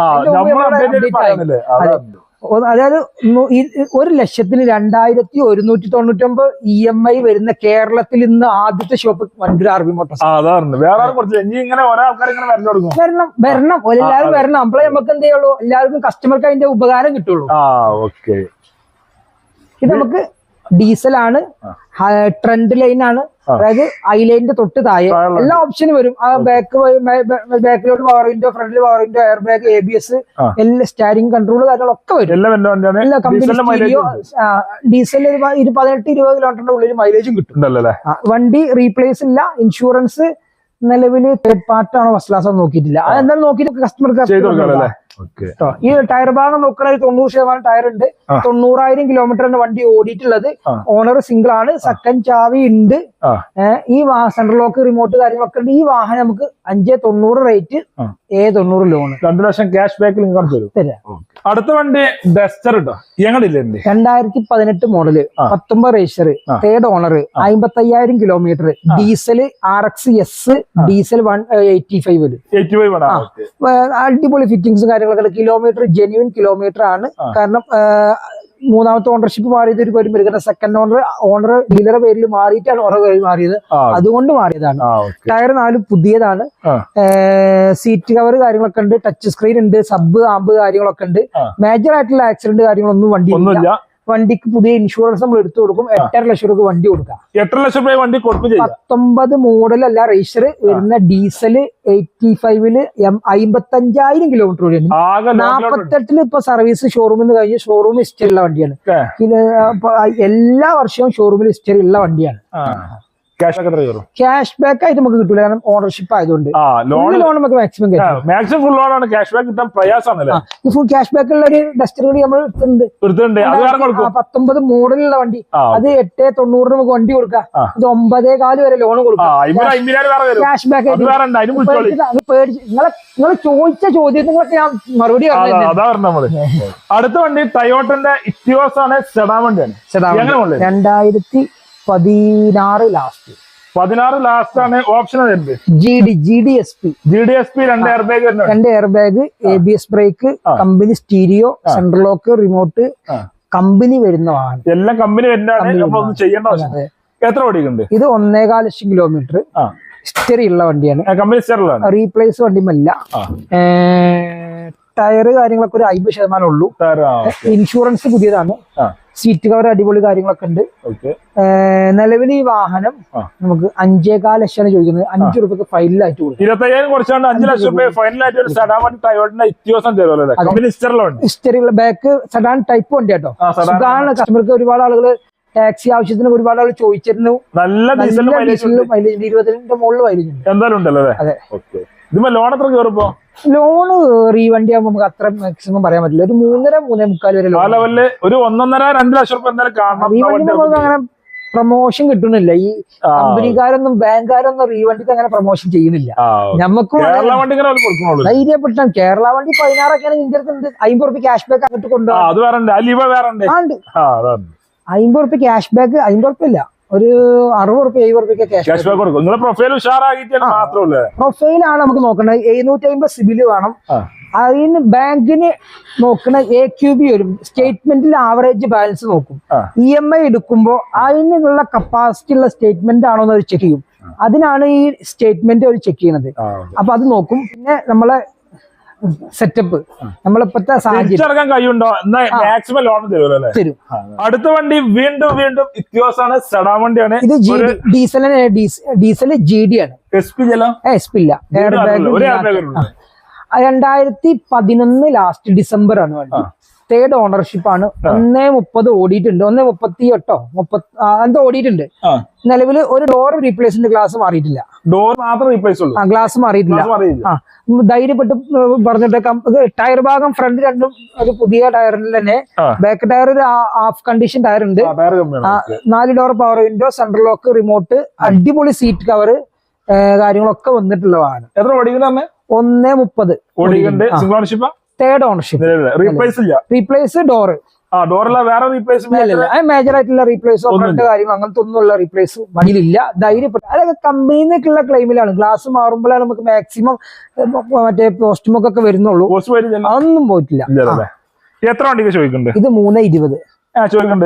S1: അതായത് 1,02,199 EMI വരുന്ന കേരളത്തിൽ ഇന്ന് ആദ്യത്തെ ഷോപ്പ് വണ്ടൂർ RB മോട്ടോഴ്സ്. വരണം എല്ലാവരും വരണം. അപ്പോഴേ നമുക്ക് എന്ത് ചെയ്യുള്ളൂ, എല്ലാവർക്കും കസ്റ്റമർക്ക് അതിന്റെ ഉപകാരം കിട്ടുള്ളൂ. ഇത് നമുക്ക് ഡീസലാണ്, ട്രെൻഡ് ലൈൻ ആണ്. അതായത് ഐലൈനിന്റെ തൊട്ട് താഴെ എല്ലാ ഓപ്ഷനും വരും. ആ ബാക്കിലോട്ട് പവർ വിൻഡോ, ഫ്രണ്ടിൽ power window, air bag, ABS, എല്ലാ സ്റ്റാരിംഗ് കൺട്രോൾ കാര്യങ്ങളൊക്കെ വരും. എല്ലാ കമ്പനി ഡീസൽ 18-20 കിലോമീറ്ററിന്റെ ഉള്ളിൽ മൈലേജും കിട്ടും. വണ്ടി റീപ്ലേസ് ഇല്ല. ഇൻഷുറൻസ് നിലവിൽ തേർഡ് പാർട്ടാണോ ഫസ്റ്റ് ക്ലാസ് നോക്കിയിട്ടില്ല. അതെന്തായാലും നോക്കിയിട്ട് കസ്റ്റമർക്ക് ഈ ടയർ ഭാഗം നോക്കുന്ന 90% ടയർ ഉണ്ട്. 90,000 കിലോമീറ്ററിന്റെ വണ്ടി ഓടിയിട്ടുള്ളത്. ഓണർ സിംഗിൾ ആണ്. സെക്കൻഡ് ചാവി ഉണ്ട്. ഈ സെൻട്രൽ ലോക്ക് റിമോട്ട് കാര്യങ്ങളൊക്കെ ഉണ്ട്. ഈ വാഹനം നമുക്ക് 590 റേറ്റ്, 90 ലോൺ,
S2: 2 ലക്ഷം ക്യാഷ് ബാക്കിൽ തരും. അടുത്ത വണ്ടി ഡസ്റ്റർ കേട്ടോ,
S1: 2018 model, 19 register, 3rd owner, 55,000 kilometre, diesel RX S, diesel 185. അടിപൊളി ഫിറ്റിംഗ്സും കാര്യങ്ങളൊക്കെ. കിലോമീറ്റർ ജെന്യൂൻ കിലോമീറ്റർ ആണ്. കാരണം മൂന്നാമത്തെ ഓണർഷിപ്പ് മാറിയത് ഒരു പേര് കാരണം സെക്കൻഡ് ഓണർ ഡീലറുടെ പേരിൽ മാറിയിട്ടാണ് ഓണർ പേര് മാറിയത്. അതുകൊണ്ട് മാറിയതാണ്. ടയർ 4 പുതിയതാണ്. സീറ്റ് കവർ കാര്യങ്ങളൊക്കെ ഉണ്ട്. ടച്ച് സ്ക്രീൻ ഉണ്ട്. സബ് ആമ്പ് കാര്യങ്ങളൊക്കെ ഉണ്ട്. മേജർ ആയിട്ടുള്ള ആക്സിഡന്റ് കാര്യങ്ങളൊന്നും വണ്ടി വണ്ടിക്ക് പുതിയ ഇൻഷുറൻസ് നമ്മൾ എടുത്തു കൊടുക്കും. 8.5 ലക്ഷം രൂപ വണ്ടി കൊടുക്കാം.
S2: 8 ലക്ഷം രൂപ വണ്ടി കൊടുക്കും.
S1: 19 മോഡൽ അല്ല രജിസ്റ്റർ വരുന്ന ഡീസല് 85 55,000 കിലോമീറ്റർ ഓടിയാണ്. 48 ഇപ്പൊ സർവീസ് ഷോറൂമിൽ നിന്ന് കഴിഞ്ഞ് ഷോറൂം ഹിസ്റ്ററി ഉള്ള വണ്ടിയാണ്. എല്ലാ വർഷവും ഷോറൂമിൽ ഹിസ്റ്ററി ഉള്ള വണ്ടിയാണ്. ക്യാഷ് ബാക്ക് ആയിട്ട് നമുക്ക് കിട്ടൂല, കാരണം ഓണർഷിപ്പ് ആയതുകൊണ്ട്. ലോൺ നമുക്ക്
S2: മാക്സിമം ഫുൾ ലോൺ ആണ്. ക്യാഷ് ബാക്ക് കിട്ടാൻ പ്രയാസമാണ്.
S1: ഫുൾ ക്യാഷ് ബാക്ക് ഉള്ള ഒരു ഡസ്റ്റർ കൂടി നമ്മൾ എടുത്തിട്ടുണ്ട്. 19 മോഡലുള്ള വണ്ടി. അത് 890 നമുക്ക് വണ്ടി കൊടുക്കാം. ഇത് 9.4 വരെ ലോൺ കൊടുക്കാം. ക്യാഷ് ബാക്ക് നിങ്ങൾ ചോദിച്ച ചോദ്യങ്ങൾക്ക് ഞാൻ മറുപടി പറഞ്ഞു.
S2: അടുത്ത വണ്ടി ടൊയോട്ടന്റെ ഇറ്റിയോസ് ആണ്. സെഡാൻ വണ്ടിയാണ്.
S1: 2016 ലാസ്റ്റ്.
S2: 16 ലാസ്റ്റ് ആണ്. Option
S1: GDSP
S2: 2 air bag,
S1: 2 air bag, ABS brake, company stereo, central lock, remote, company വരുന്ന വാഹനം.
S2: എല്ലാം കമ്പനി വരുന്നതാണ്. നമ്മളൊന്നും ചെയ്യേണ്ട ആവശ്യം. എത്ര ഓടിക്കുന്നുണ്ട്?
S1: ഇത് 1.25 ലക്ഷം കിലോമീറ്റർ. ഹിസ്റ്ററി ഉള്ള വണ്ടിയാണ്.
S2: കമ്പനി ഹിസ്റ്ററിലാണ്.
S1: റീപ്ലേസ് വണ്ടിയുമല്ല. ടയർ കാര്യങ്ങളൊക്കെ ഒരു 50% ഉള്ളൂ. ഇൻഷുറൻസ് പുതിയതാണ്. സീറ്റ് കവർ അടിപൊളി കാര്യങ്ങളൊക്കെ ഉണ്ട്. നിലവിൽ ഈ വാഹനം നമുക്ക് 5.25 ലക്ഷമാണ് ചോദിക്കുന്നത്. 5 രൂപയ്ക്ക് ഫൈനലായിട്ട് കൊടുക്കും.
S2: 25,000 കുറച്ചാണ്ട് 5 ലക്ഷം രൂപ ഫൈനലായിട്ട് ഒരു സെഡാൻ വണ്ടി ടൊയോട്ടയുടെ ഇറ്റിയോസ്
S1: ഹിസ്റ്ററിയുള്ള ബാക്ക് സെഡാൻ ടൈപ്പ് വണ്ടി കേട്ടോ. സുഖമാണ്. കസ്റ്റമർക്ക് ഒരുപാട് ആളുകൾ ടാക്സി ആവശ്യത്തിന് ഒരുപാട് ആളുകൾ ചോദിച്ചിരുന്നു.
S2: നല്ല
S1: മൈലേജ് 20ന്റെ മുകളിൽ മൈലേജ് ഉണ്ട്
S2: എന്തായാലും ഉണ്ടല്ലോ. അതെ. ലോൺ എത്ര കയറുമ്പോ?
S1: ലോണ് ഈ വണ്ടി ആകുമ്പോൾ നമുക്ക് അത്ര മാക്സിമം പറയാൻ പറ്റില്ല. ഒരു 3.5-3.25 വരെ
S2: ലെവലില് ഒരു 1.5-2 ലക്ഷം രൂപ എന്തായാലും കാണണം.
S1: ഈ വണ്ടി നമുക്ക് അങ്ങനെ പ്രൊമോഷൻ കിട്ടുന്നില്ല. ഈ കമ്പനിക്കാരൊന്നും ബാങ്കുകാരൊന്നും ഈ വണ്ടിക്ക് അങ്ങനെ പ്രൊമോഷൻ ചെയ്യുന്നില്ല. നമുക്കും ധൈര്യപ്പെട്ടാണ്. കേരള വണ്ടി 16 ഇന്ത്യ 50 റുപ്യ ക്യാഷ് ബാക്ക് അങ്ങോട്ട് കൊണ്ടുപോകാം. 50 റുപ്യ ക്യാഷ് ബാക്ക്. 50 റുപ്യ ഇല്ല, ഒരു 60 റുപ്യ 70 റുപ്യ ക്യാഷ് ബാക്ക് കൊടുക്കും. പ്രൊഫൈലാണ് നമുക്ക് നോക്കേണ്ടത്. 750 സിബില് വേണം. അതിന് ബാങ്കിന് നോക്കുന്ന AQB വരും. സ്റ്റേറ്റ്മെന്റിൽ ആവറേജ് ബാലൻസ് നോക്കും. EMI എടുക്കുമ്പോൾ അതിനുള്ള കപ്പാസിറ്റി ഉള്ള സ്റ്റേറ്റ്മെന്റ് ആണോ എന്ന് അവർ ചെക്ക് ചെയ്യും. അതിനാണ് ഈ സ്റ്റേറ്റ്മെന്റ് അവർ ചെക്ക് ചെയ്യുന്നത്. അപ്പൊ അത് നോക്കും. പിന്നെ നമ്മളെ സെറ്റപ്പ് നമ്മളിപ്പത്തെ സാഹചര്യം
S2: കഴിയുണ്ടോ മാക്സിമം ലോൺ തരും. അടുത്ത വണ്ടി വീണ്ടും ഇറ്റിയോസ് ആണ്. സെഡാൻ വണ്ടിയാണ്.
S1: ഇത് ഡീസൽ GD ആണ്. SP ഇല്ല. എയർ ബാഗ് 2011 ലാസ്റ്റ് ഡിസംബർ ആണ് വണ്ടി. 3rd ഓണർഷിപ്പ് ആണ്. 1.30 ഓടിയിട്ടുണ്ട്. 1.38 അങ്ങനത്തെ ഓടിയിട്ടുണ്ട്. നിലവിൽ ഒരു ഡോർ റീപ്ലേസ്മെന്റ് ഗ്ലാസ് മാറിയിട്ടില്ല.
S2: ഡോർ മാത്രം റീപ്ലേസ് ഉള്ളൂ.
S1: ഗ്ലാസ് മാറിയിട്ടില്ല. ധൈര്യപ്പെട്ട് പറഞ്ഞിട്ട് ടയർ ഭാഗം ഫ്രണ്ട് രണ്ടും ഒരു പുതിയ ടയറിൽ തന്നെ. ബാക്ക് ടയർ ഒരു ഹാഫ് കണ്ടീഷൻ ടയർ ഉണ്ട്. 4 door power window, central lock, remote, അടിപൊളി സീറ്റ് കവർ കാര്യങ്ങളൊക്കെ വന്നിട്ടുള്ള വാഹനം.
S2: എത്ര ഓടിക്കുന്നത്?
S1: 1.30
S2: ഓടിക്കുന്നുണ്ട്. Single ownership.
S1: 3rd ownership.
S2: Replace ഇല്ല.
S1: റീപ്ലേസ് ഡോറ്
S2: ഡോറില്ല. വേറെ റീപ്ലേസ്
S1: മേജർ ആയിട്ടുള്ള റീപ്ലേസോ ഫ്രണ്ട് കാര്യങ്ങൾ അങ്ങനത്തെ ഒന്നുമുള്ള റീപ്ലേസ് വണ്ടിയിലില്ല. ധൈര്യപ്പെട്ട അതൊക്കെ കമ്പനിന്നൊക്കെയുള്ള ക്ലെയിമിലാണ്. ഗ്ലാസ് മാറുമ്പോഴാണ് നമുക്ക് മാക്സിമം മറ്റേ പോസ്റ്റ്മൊക്കെ വരുന്നുള്ളൂ. അതൊന്നും പോയിട്ടില്ല.
S2: എത്ര വണ്ടിക്ക് ചോദിക്കുന്നുണ്ട്?
S1: ഇത് 3.20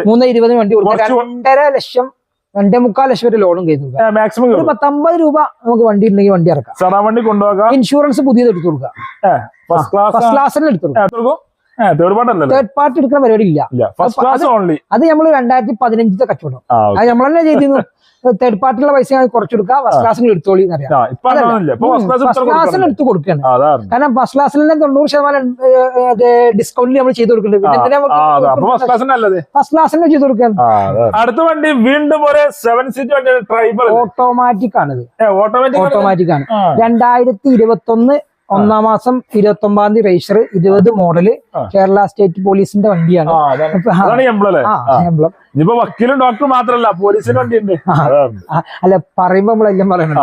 S1: 3.20 വണ്ടി കൊടുക്കാം. 2.5 ലക്ഷം 2.25 ലക്ഷം വരെ ലോണും കയറി
S2: മാക്സിമം.
S1: ഒരു 50 രൂപ നമുക്ക് വണ്ടി ഉണ്ടെങ്കിൽ വണ്ടി ഇറക്കാം.
S2: വണ്ടി കൊണ്ടുപോകാം.
S1: ഇൻഷുറൻസ് പുതിയത് എടുത്തു കൊടുക്കാം. ഫസ്റ്റ് ക്ലാസ്സിൽ എടുത്തു കൊടുക്കാം. തേർഡ് പാർട്ടി എടുക്കുന്ന പരിപാടി ഇല്ല. അത് നമ്മൾ 2015 കച്ചവടം. അത് നമ്മൾ തന്നെ ചെയ്തിരുന്നു. തേർഡ് പാർട്ടിയുള്ള പൈസ കുറച്ച് കൊടുക്കുക. ഫസ്റ്റ് ക്ലാസ്സിൽ എടുത്തോളി ഫസ്റ്റ് ക്ലാസ്സിൽ എടുത്ത് കൊടുക്കുകയാണ്. കാരണം ഫസ്റ്റ് ക്ലാസ്സിൽ തന്നെ 90% ഡിസ്കൗണ്ടിൽ നമ്മൾ ചെയ്ത് കൊടുക്കുന്നുണ്ട്. ഫസ്റ്റ് ക്ലാസ്സിൽ ചെയ്ത് കൊടുക്കുകയാണ്.
S2: അടുത്ത വണ്ടി വീണ്ടും ഒരു 7 സീറ്റ് ട്രൈബൽ
S1: ഓട്ടോമാറ്റിക് ആണിത്. ഓട്ടോമാറ്റിക് ആണ്. 2021 ഒന്നാം മാസം 29 രജിസ്റ്റർ 20 മോഡല് കേരള സ്റ്റേറ്റ് പോലീസിന്റെ വണ്ടിയാണ്.
S2: ഇനിയിപ്പോ വക്കീലും ഡോക്ടർ മാത്രല്ല പോലീസിന്റെ വണ്ടി ഉണ്ട്.
S1: അല്ല പറയുമ്പോ നമ്മളെല്ലാം പറയുന്നത്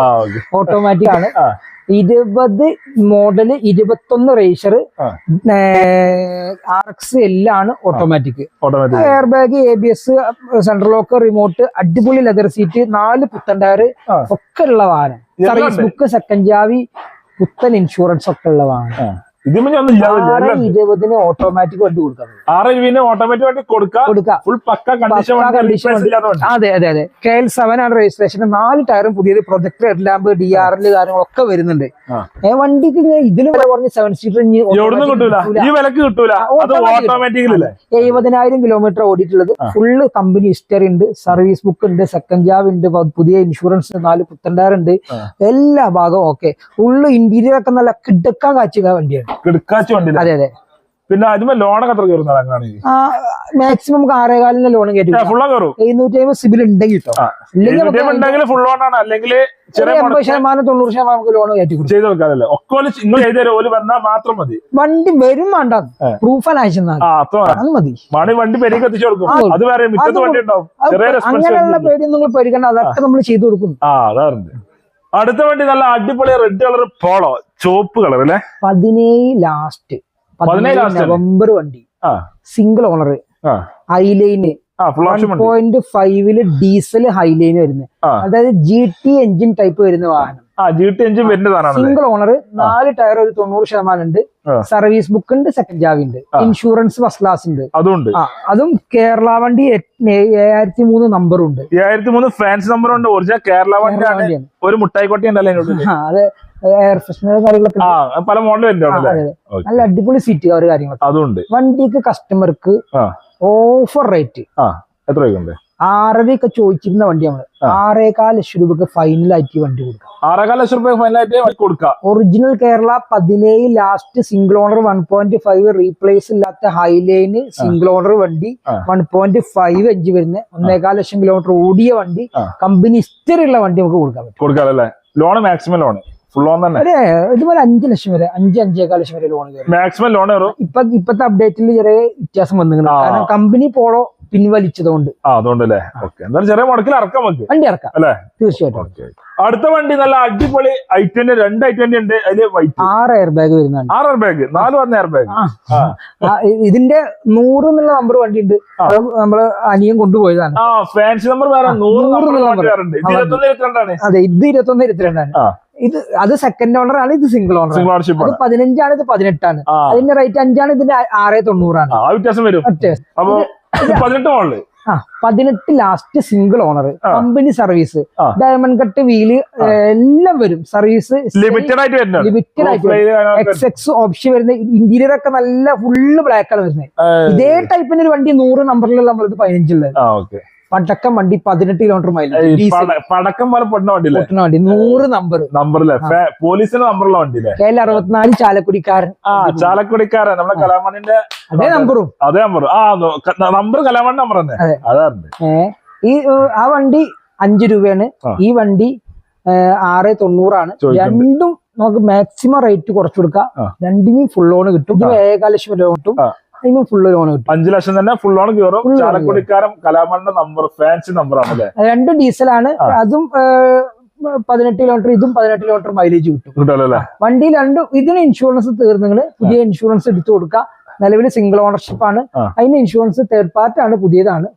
S1: ഓട്ടോമാറ്റിക് ആണ്. 20 മോഡല് 21 രജിസ്റ്റർ RX എല്ലാം automatic. Air bag, ABS, central lock, remote, അടിപൊളി ലെതർ സീറ്റ്, 4 പുത്തൻ ടയർ ഒക്കെ ഉള്ള വാഹനം. സർവീസ് ബുക്ക്, സെക്കൻഡ് ചാവി, പുത്തൻ ഇൻഷുറൻസ് ഒക്കെ ഉള്ള വാഹനം.
S2: 20
S1: ഓട്ടോമാറ്റിക് വണ്ടി കൊടുക്കാം.
S2: ഓട്ടോമാറ്റിക് വണ്ടി കൊടുക്കാം. ഫുൾ പക്ക കണ്ടീഷൻ.
S1: അതെ അതെ അതെ. KL7 ആണ് രജിസ്ട്രേഷൻ. 4 ടയറും പുതിയത്. പ്രൊജക്ടർ, ഹെഡ് ലാമ്പ്, DRL കാര്യങ്ങളൊക്കെ വരുന്നുണ്ട്. വണ്ടിക്ക് ഇതിന് വില കുറഞ്ഞ 7 സീറ്റർ 70,000 കിലോമീറ്റർ ഓടിയിട്ടുള്ളത്. ഫുള്ള് കമ്പനി ഹിസ്റ്ററി ഉണ്ട്, സർവീസ് ബുക്ക് ഉണ്ട്, സെക്കൻഡ് ജാബ് ഉണ്ട്, പുതിയ ഇൻഷുറൻസ്, 4 പുത്തൻ ടയർ ഉണ്ട്. എല്ലാ ഭാഗവും ഓക്കെ. ഫുള്ള് ഇന്റീരിയർ ഒക്കെ നല്ല കിടക്കാൻ കാച്ചുക വണ്ടിയാണ്. അതെ അതെ.
S2: പിന്നെ അതിന് ലോണൊക്കെ എത്ര കയറുന്നതാണ്?
S1: മാക്സിമം നമുക്ക് 6,4 ലോൺ കയറ്റി 750 സിബിൽ ഉണ്ടെങ്കിൽ
S2: ഫുൾ ലോൺ ആണ്. അല്ലെങ്കിൽ
S1: 80%, 90% നമുക്ക് ലോൺ കയറ്റി
S2: ചെയ്ത് കൊടുക്കാമല്ലോ. മാത്രം മതി.
S1: വണ്ടി വരും വേണ്ട, പ്രൂഫ് അത് മതി.
S2: വണ്ടി പെരിക്ക് എത്തിച്ചു കൊടുക്കും. അത് വേറെ
S1: അങ്ങനെയുള്ള പേടി നിങ്ങൾ പേടിക്കണ്ട, അതൊക്കെ നമ്മൾ ചെയ്തു കൊടുക്കും.
S2: അതാറുണ്ട്. അടുത്ത വണ്ടി നല്ല അടിപൊളി റെഡ് കളർ പോളോ, ചുവപ്പ് കളർ അല്ലേ?
S1: 17 ലാസ്റ്റ് നവംബർ വണ്ടി. Single owner, Highline 1.5 diesel Highline വരുന്നത്. അതായത് GT എഞ്ചിൻ ടൈപ്പ് വരുന്ന വാഹനം. സിംഗിൾ ഓണർ, 4 ടയർ, ഒരു 90% ഉണ്ട്. സർവീസ് ബുക്ക് ഉണ്ട്, സെക്കൻഡ് ചാവി ഉണ്ട്, ഇൻഷുറൻസ് ഫസ്റ്റ് ക്ലാസ് ഉണ്ട്. അതും കേരള വണ്ടി 7003 നമ്പറും ഉണ്ട്.
S2: 7003 ഫാൻസ് നമ്പർ ഉണ്ട്. ഒറിജിനൽ കേരള വണ്ടിയാണ്. ഒരു മുട്ടായിക്കോട്ടി ഉണ്ടല്ലോ.
S1: അതെ, എയർ ഫ്രഷ്നർ കാര്യങ്ങളൊക്കെ
S2: പല മോഡൽ.
S1: നല്ല അടിപൊളി സീറ്റ് കവർ കാര്യങ്ങളൊക്കെ അതുണ്ട്. വണ്ടിക്ക് കസ്റ്റമർക്ക് ഓഫർ റേറ്റ്
S2: എത്ര രൂപ?
S1: 6.5 ചോദിച്ചിരുന്ന വണ്ടി നമ്മള് 6.25 ലക്ഷം രൂപക്ക് ഫൈനലായിട്ട് വണ്ടി കൊടുക്കാം.
S2: 6.25 ലക്ഷം രൂപ ഫൈനലായിട്ട് കൊടുക്കാം.
S1: Original Kerala 17 last single owner 1.5 replace ഇല്ലാത്ത ഹൈലൈന് സിംഗിൾ ഓണർ വണ്ടി 1.5 എഞ്ച് വരുന്ന 1.25 ലക്ഷം കിലോമീറ്റർ ഓടിയ വണ്ടി, കമ്പനി ഹിസ്റ്ററി ഉള്ള വണ്ടി നമുക്ക് കൊടുക്കാൻ പറ്റും.
S2: കൊടുക്കാല്ലേ? Loan maximum loan full loan തന്നെ
S1: ഇതുപോലെ 5 ലക്ഷം വരെ, 5-5.25 ലക്ഷം വരെ ലോൺ
S2: മാക്സിമം ലോൺ.
S1: ഇപ്പത്തെ അപ്ഡേറ്റിൽ ചെറിയ വ്യത്യാസം വന്നിട്ടുണ്ട്. കാരണം കമ്പനി പോളോ പിൻവലിച്ചതുകൊണ്ട്.
S2: അതുകൊണ്ടല്ലേ? ചെറിയ മുടക്കിൽ ഇറക്കാം നമുക്ക്
S1: വണ്ടി ഇറക്കാം
S2: അല്ലേ?
S1: തീർച്ചയായിട്ടും.
S2: അടുത്ത വണ്ടി നല്ല അടിപൊളി i20, 2 i20 ഉണ്ട്. അതില്
S1: 6 എയർ ബാഗ് വരുന്നുണ്ട്.
S2: 6 എയർ ബാഗ്, 4 വന്ന എയർ ബാഗ്.
S1: ഇതിന്റെ 100 എന്നുള്ള നമ്പർ വണ്ടി ഉണ്ട്. നമ്മള് അനിയൻ കൊണ്ടുപോയതാണ്.
S2: ഫാൻസി നമ്പർ വേറെ 100 നമ്പർ.
S1: അതെ, ഇത് 21, 22 ആണ്. അത് സെക്കൻഡ് ഓണർ ആണ്. ഇത് സിംഗിൾ ഓണർ. 15 ആണ്, ഇത് 18 ആണ്. അതിന്റെ റേറ്റ് 5 ആണ്. ഇതിന്റെ 690 ആണ്.
S2: വ്യത്യാസം വരും.
S1: 18 last single owner, company service, diamond cut wheel എല്ലാം വരും. സർവീസ്
S2: ലിമിറ്റഡ്
S1: ആയിട്ട് XX ഓപ്ഷൻ വരുന്ന. ഇന്റീരിയർ ഒക്കെ നല്ല ഫുള്ള് ബ്ലാക്ക് ആണ് വരുന്നത്. ഇതേ ടൈപ്പിന്റെ ഒരു വണ്ടി 100 നമ്പറിലുള്ള നമ്മളിത് 15 ഉള്ളത്. പടക്കം വണ്ടി 18 കിലോമീറ്റർ മൈലേജ്.
S2: പടക്കം പോലെ പൊട്ടുന്ന
S1: വണ്ടി 100 നമ്പറിലെ
S2: പോലീസിന്റെ നമ്പറുള്ള വണ്ടി.
S1: KL64 ചാലക്കുടിക്കാരൻ.
S2: ചാലക്കുടിക്കാരൻ നമ്മളെ കലാമണിന്റെ
S1: അതേ നമ്പറും.
S2: നമ്പർ കലാമണി നമ്പർ തന്നെ.
S1: ആ വണ്ടി 5 രൂപയാണ്. ഈ വണ്ടി 690 ആണ്. രണ്ടും നമുക്ക് മാക്സിമം റേറ്റ് കുറച്ചു കൊടുക്കാം. രണ്ടിനും ഫുൾ ലോൺ കിട്ടും. ഇത് 1.25 ലക്ഷം രൂപ കിട്ടും. ഫുള്ള് ലോൺ കിട്ടും.
S2: 5 ലക്ഷം തന്നെ ഫുൾ ലോൺ കയറും. ചാലക്കുടിക്കാരൻ കലാമണിന്റെ നമ്പർ, ഫാൻസി നമ്പർ ആണ്.
S1: രണ്ടും ഡീസലാണ്. അതും 18 കിലോമീറ്റർ, ഇതും 18 കിലോമീറ്റർ മൈലേജ് കിട്ടും. വണ്ടി രണ്ടും. ഇതിന് ഇൻഷുറൻസ് തീർന്നെങ്കിൽ പുതിയ ഇൻഷുറൻസ് എടുത്തു കൊടുക്കാം. നിലവിൽ സിംഗിൾ ഓണർഷിപ്പ് ആണ്. അതിന് ഇൻഷുറൻസ് തേർഡ് പാർട്ടി ആണ്, പുതിയതാണ്.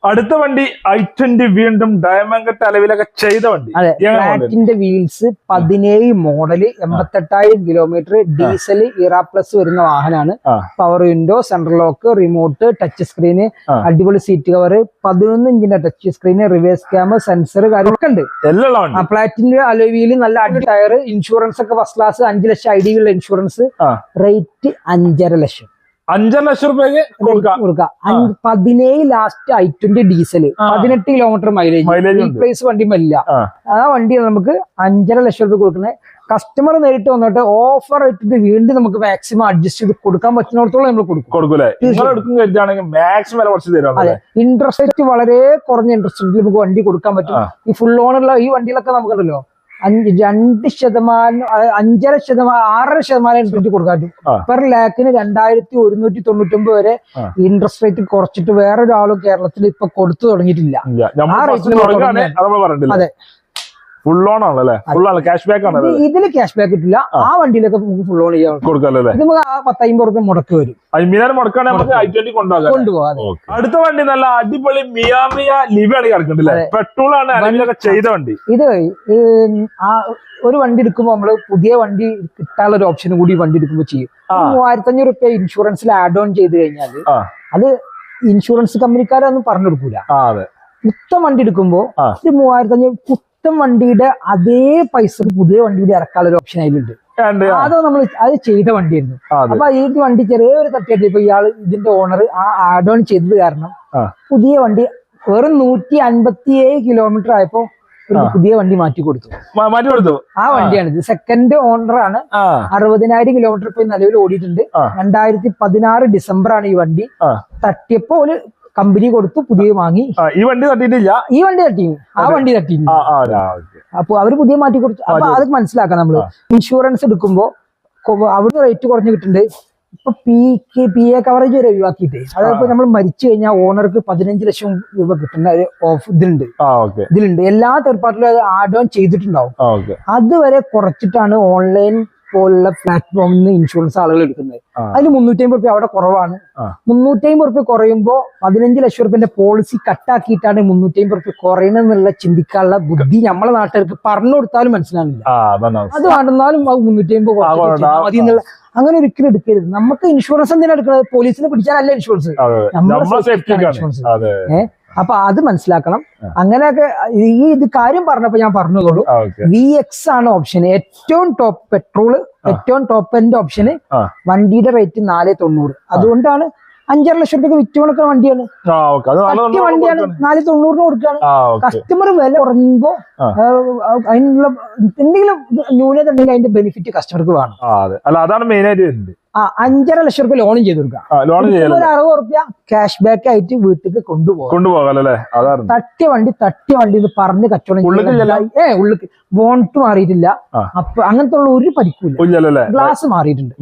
S2: അടുത്ത വണ്ടി i20, വീണ്ടും ഡയമണ്ട് കട്ട് അലവിലൊക്കെ ചെയ്ത വണ്ടി.
S1: അതെ, ഫ്ലാറ്റിന്റെ wheels, 17 model, 88,000 kilometre, diesel, Era plus വരുന്ന വാഹനമാണ്. Power window, central lock, remote, touch screen, അടിപൊളി സീറ്റ് കവർ, 11 ഇഞ്ചിന്റെ touch screen, reverse camera, sensor കാര്യങ്ങളൊക്കെ ഉണ്ട്. ഫ്ലാറ്റിന്റെ അലോവിയില് നല്ല അടി ടയർ, ഇൻഷുറൻസ് ഒക്കെ ഫസ്റ്റ് ക്ലാസ്, 5 ലക്ഷം ID ഉള്ള ഇൻഷുറൻസ്. റേറ്റ് 5.5 ലക്ഷം.
S2: 5 ലക്ഷം രൂപയ്ക്ക് കൊടുക്കാം.
S1: 17 last i20 diesel, 18 kilometre mileage, replace വണ്ടി ഇല്ല. ആ വണ്ടി നമുക്ക് 5.5 ലക്ഷം രൂപ കൊടുക്കുന്നത്. കസ്റ്റമർ നേരിട്ട് വന്നോട്ടെ, ഓഫർ ഇട്ടിട്ട് വീണ്ടും നമുക്ക് മാക്സിമം അഡ്ജസ്റ്റ് ചെയ്ത് കൊടുക്കാൻ പറ്റുന്നിടത്തോളം നമ്മൾ കൊടുക്കൂലേ. അതെ, ഇൻട്രസ്റ്റ് വളരെ കുറഞ്ഞ ഇൻട്രസ്റ്റ് നമുക്ക് വണ്ടി കൊടുക്കാൻ പറ്റും. ഈ ഫുൾ ഓണുള്ള ഈ വണ്ടികളൊക്കെ നമുക്കുണ്ടല്ലോ 2%, 5.5%, 6.5% ഇൻട്രസ്റ്റ് കൊടുക്കാൻ പറ്റും. പെർ ലാക്കിന് 2199 വരെ ഇൻട്രസ്റ്റ് റേറ്റ് കുറച്ചിട്ട് വേറൊരാളും കേരളത്തിൽ ഇപ്പൊ കൊടുത്തു തുടങ്ങിയിട്ടില്ല. ആ റേറ്റിൽ അതെ
S2: ഫുൾ ഓൺ ആണല്ലേ, ഫുൾ ആണ് ക്യാഷ് ബാക്ക് ആണ്.
S1: ഇതില് ക്യാഷ് ബാക്ക് കിട്ടില്ല, ആ വണ്ടിയിലൊക്കെ നമുക്ക് ഫുൾ ഓൺ ചെയ്യാൻ
S2: കൊടുക്കാല്ലേ.
S1: ഇത് നമുക്ക് 10-50 രൂപ മുടക്ക് വരും.
S2: 50,000 മുടക്കാണ് നമുക്ക് i20
S1: കൊണ്ടുപോകാം.
S2: അടുത്ത വണ്ടി നല്ല അടിപൊളി മിയാമിയ ലിവയാണ് കിടക്കുന്നില്ലേ, പെട്രോൾ ആണ് അതിലൊക്കെ ചെയ്ത വണ്ടി.
S1: ഇത് ഒരു വണ്ടി എടുക്കുമ്പോ നമ്മള് പുതിയ വണ്ടി കിട്ടാനുള്ള ഒരു ഓപ്ഷൻ കൂടി വണ്ടി എടുക്കുമ്പോ ചെയ്യും. 3500 രൂപ ഇൻഷുറൻസിൽ ആഡ് ഓൺ ചെയ്ത് കഴിഞ്ഞാൽ അത് ഇൻഷുറൻസ് കമ്പനിക്കാരൊന്നും പറഞ്ഞു കൊടുക്കൂല. പുത്തൻ വണ്ടി എടുക്കുമ്പോ ഒരു 3500 പുത്തൻ വണ്ടിയുടെ അതേ പൈസ പുതിയ വണ്ടിയുടെ ഇറക്കാനുള്ള ഒരു ഓപ്ഷൻ അതിലുണ്ട്. അത് നമ്മൾ അത് ചെയ്ത വണ്ടിയായിരുന്നു. അപ്പൊ ഈ വണ്ടി ചെറിയൊരു തട്ടിയായിട്ട് ഇപ്പൊ ഇയാൾ ഇതിന്റെ ഓണർ ആ ആഡ് ഓൺ ചെയ്തത് കാരണം പുതിയ വണ്ടി വെറും 157 കിലോമീറ്റർ ആയപ്പോ ഒരു പുതിയ വണ്ടി മാറ്റി കൊടുത്തു. ആ വണ്ടിയാണ് ഇത്. സെക്കൻഡ് ഓണറാണ്. 60,000 കിലോമീറ്റർ ഇപ്പൊ നിലവിൽ ഓടിയിട്ടുണ്ട്. 2016 ഡിസംബർ ആണ് ഈ വണ്ടി. തട്ടിയപ്പോ ഒരു കമ്പനി കൊടുത്തു, പുതിയ വാങ്ങി.
S2: ഈ വണ്ടി തട്ടിയിട്ടില്ല,
S1: ഈ വണ്ടി തട്ടി, ആ വണ്ടി തട്ടിയില്ല. അപ്പൊ അവര് പുതിയ മാറ്റി കൊടുത്തു. അപ്പൊ അത് മനസ്സിലാക്കാം. നമ്മള് ഇൻഷുറൻസ് എടുക്കുമ്പോ അവിടുന്ന് റേറ്റ് കുറഞ്ഞു കിട്ടുന്നുണ്ട്. ഇപ്പൊ പി എ കവറേജ് വരെ ഒഴിവാക്കിയിട്ടേ, അതായത് നമ്മൾ മരിച്ചു കഴിഞ്ഞാൽ ഓണർക്ക് 15 ലക്ഷം രൂപ കിട്ടുന്ന ഒരു ഓഫ് ഇതിലുണ്ട്. എല്ലാ തേർഡ് പാർട്ടിലും അത് ആഡ് ഓൺ ചെയ്തിട്ടുണ്ടാവും. അതുവരെ കുറച്ചിട്ടാണ് ഓൺലൈൻ പോലുള്ള പ്ലാറ്റ്ഫോമിൽ നിന്ന് ഇൻഷുറൻസ് ആളുകൾ എടുക്കുന്നത്. അതിന് 350 രൂപ അവിടെ കുറവാണ്. 350 രൂപ കുറയുമ്പോ 15 ലക്ഷം രൂപന്റെ പോളിസി കട്ടാക്കിയിട്ടാണ് 350 രൂപ കുറയണമെന്നുള്ള ചിന്തിക്കാനുള്ള ബുദ്ധി നമ്മളെ നാട്ടുകാർക്ക് പറഞ്ഞു കൊടുത്താലും മനസ്സിലാവില്ല. അത് വേണ്ടെന്നാലും 350 മതി എന്നുള്ള അങ്ങനെ ഒരിക്കലും എടുക്കരുത്. നമുക്ക് ഇൻഷുറൻസ് എന്തിനാ എടുക്കുന്നത്? പോലീസിനെ പിടിച്ചാലല്ല ഇൻഷുറൻസ്, ഇൻഷുറൻസ്. അപ്പൊ അത് മനസ്സിലാക്കണം. അങ്ങനെയൊക്കെ ഇത് കാര്യം പറഞ്ഞപ്പോ ഞാൻ പറഞ്ഞതോളൂ. VX ആണ് ഓപ്ഷൻ, ഏറ്റവും ടോപ്പ് പെട്രോള്, ഏറ്റവും ടോപ്പ് എൻഡ് ഓപ്ഷന്. വണ്ടിയുടെ റേറ്റ് 490. അതുകൊണ്ടാണ് 5.5 ലക്ഷം രൂപയ്ക്ക് വിറ്റ് കൊടുക്കുന്ന വണ്ടിയാണ്. വണ്ടിയാണ് 490 കൊടുക്കുകയാണ്. കസ്റ്റമർ വില കുറഞ്ഞുമ്പോ അതിനുള്ള എന്തെങ്കിലും ന്യൂനത ഉണ്ടെങ്കിൽ അതിന്റെ ബെനിഫിറ്റ് കസ്റ്റമർക്ക് വേണം.
S2: അതാണ് മെയിൻ ആയിട്ട് വരുന്നത്.
S1: 5.5 ലക്ഷം രൂപ ലോണും ചെയ്ത് കൊടുക്കാം. 60 രൂപ ക്യാഷ് ബാക്ക് ആയിട്ട് വീട്ടിലേക്ക് കൊണ്ടുപോകാം. തട്ടിയ വണ്ടി എന്ന് പറഞ്ഞ് കച്ചവടം ഉള്ളിൽ ബോണ്ട് മാറിയിട്ടില്ല. അപ്പൊ അങ്ങനത്തെ ഉള്ള ഒരു പരിക്കൂല. ഗ്ലാസ് മാറിയിട്ടുണ്ട്.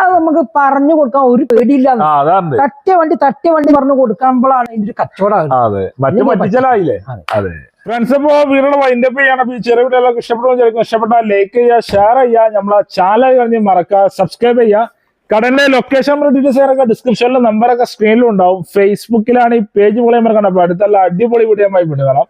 S1: അത് നമുക്ക് പറഞ്ഞു കൊടുക്കാൻ ഒരു പേടിയില്ല. തട്ടിയ വണ്ടി പറഞ്ഞു കൊടുക്കുമ്പോഴാണ് ഇതിന്റെ ഒരു കച്ചവടം.
S2: ഫ്രണ്ട്സ്, ഇപ്പോ വീടിന്റെ വൈൻഡപ്പ് ചെയ്യണം. ചെറിയ വീട്ടിലൊക്കെ ഇഷ്ടപ്പെട്ടാൽ ലൈക്ക് ചെയ്യുക, ഷെയർ ചെയ്യുക, നമ്മളെ ചാനൽ കഴിഞ്ഞ് മറക്കുക, സബ്സ്ക്രൈബ് ചെയ്യുക. കടലിലെ ലൊക്കേഷൻ ഡീറ്റെയിൽസ് നമ്പറൊക്കെ സ്ക്രീനിലും ഉണ്ടാവും. ഫേസ്ബുക്കിലാണ് ഈ പേജ് പോലെ മറക്കണം. അപ്പൊ അടുത്തുള്ള അടിപൊളി വീഡിയോ കാണാം.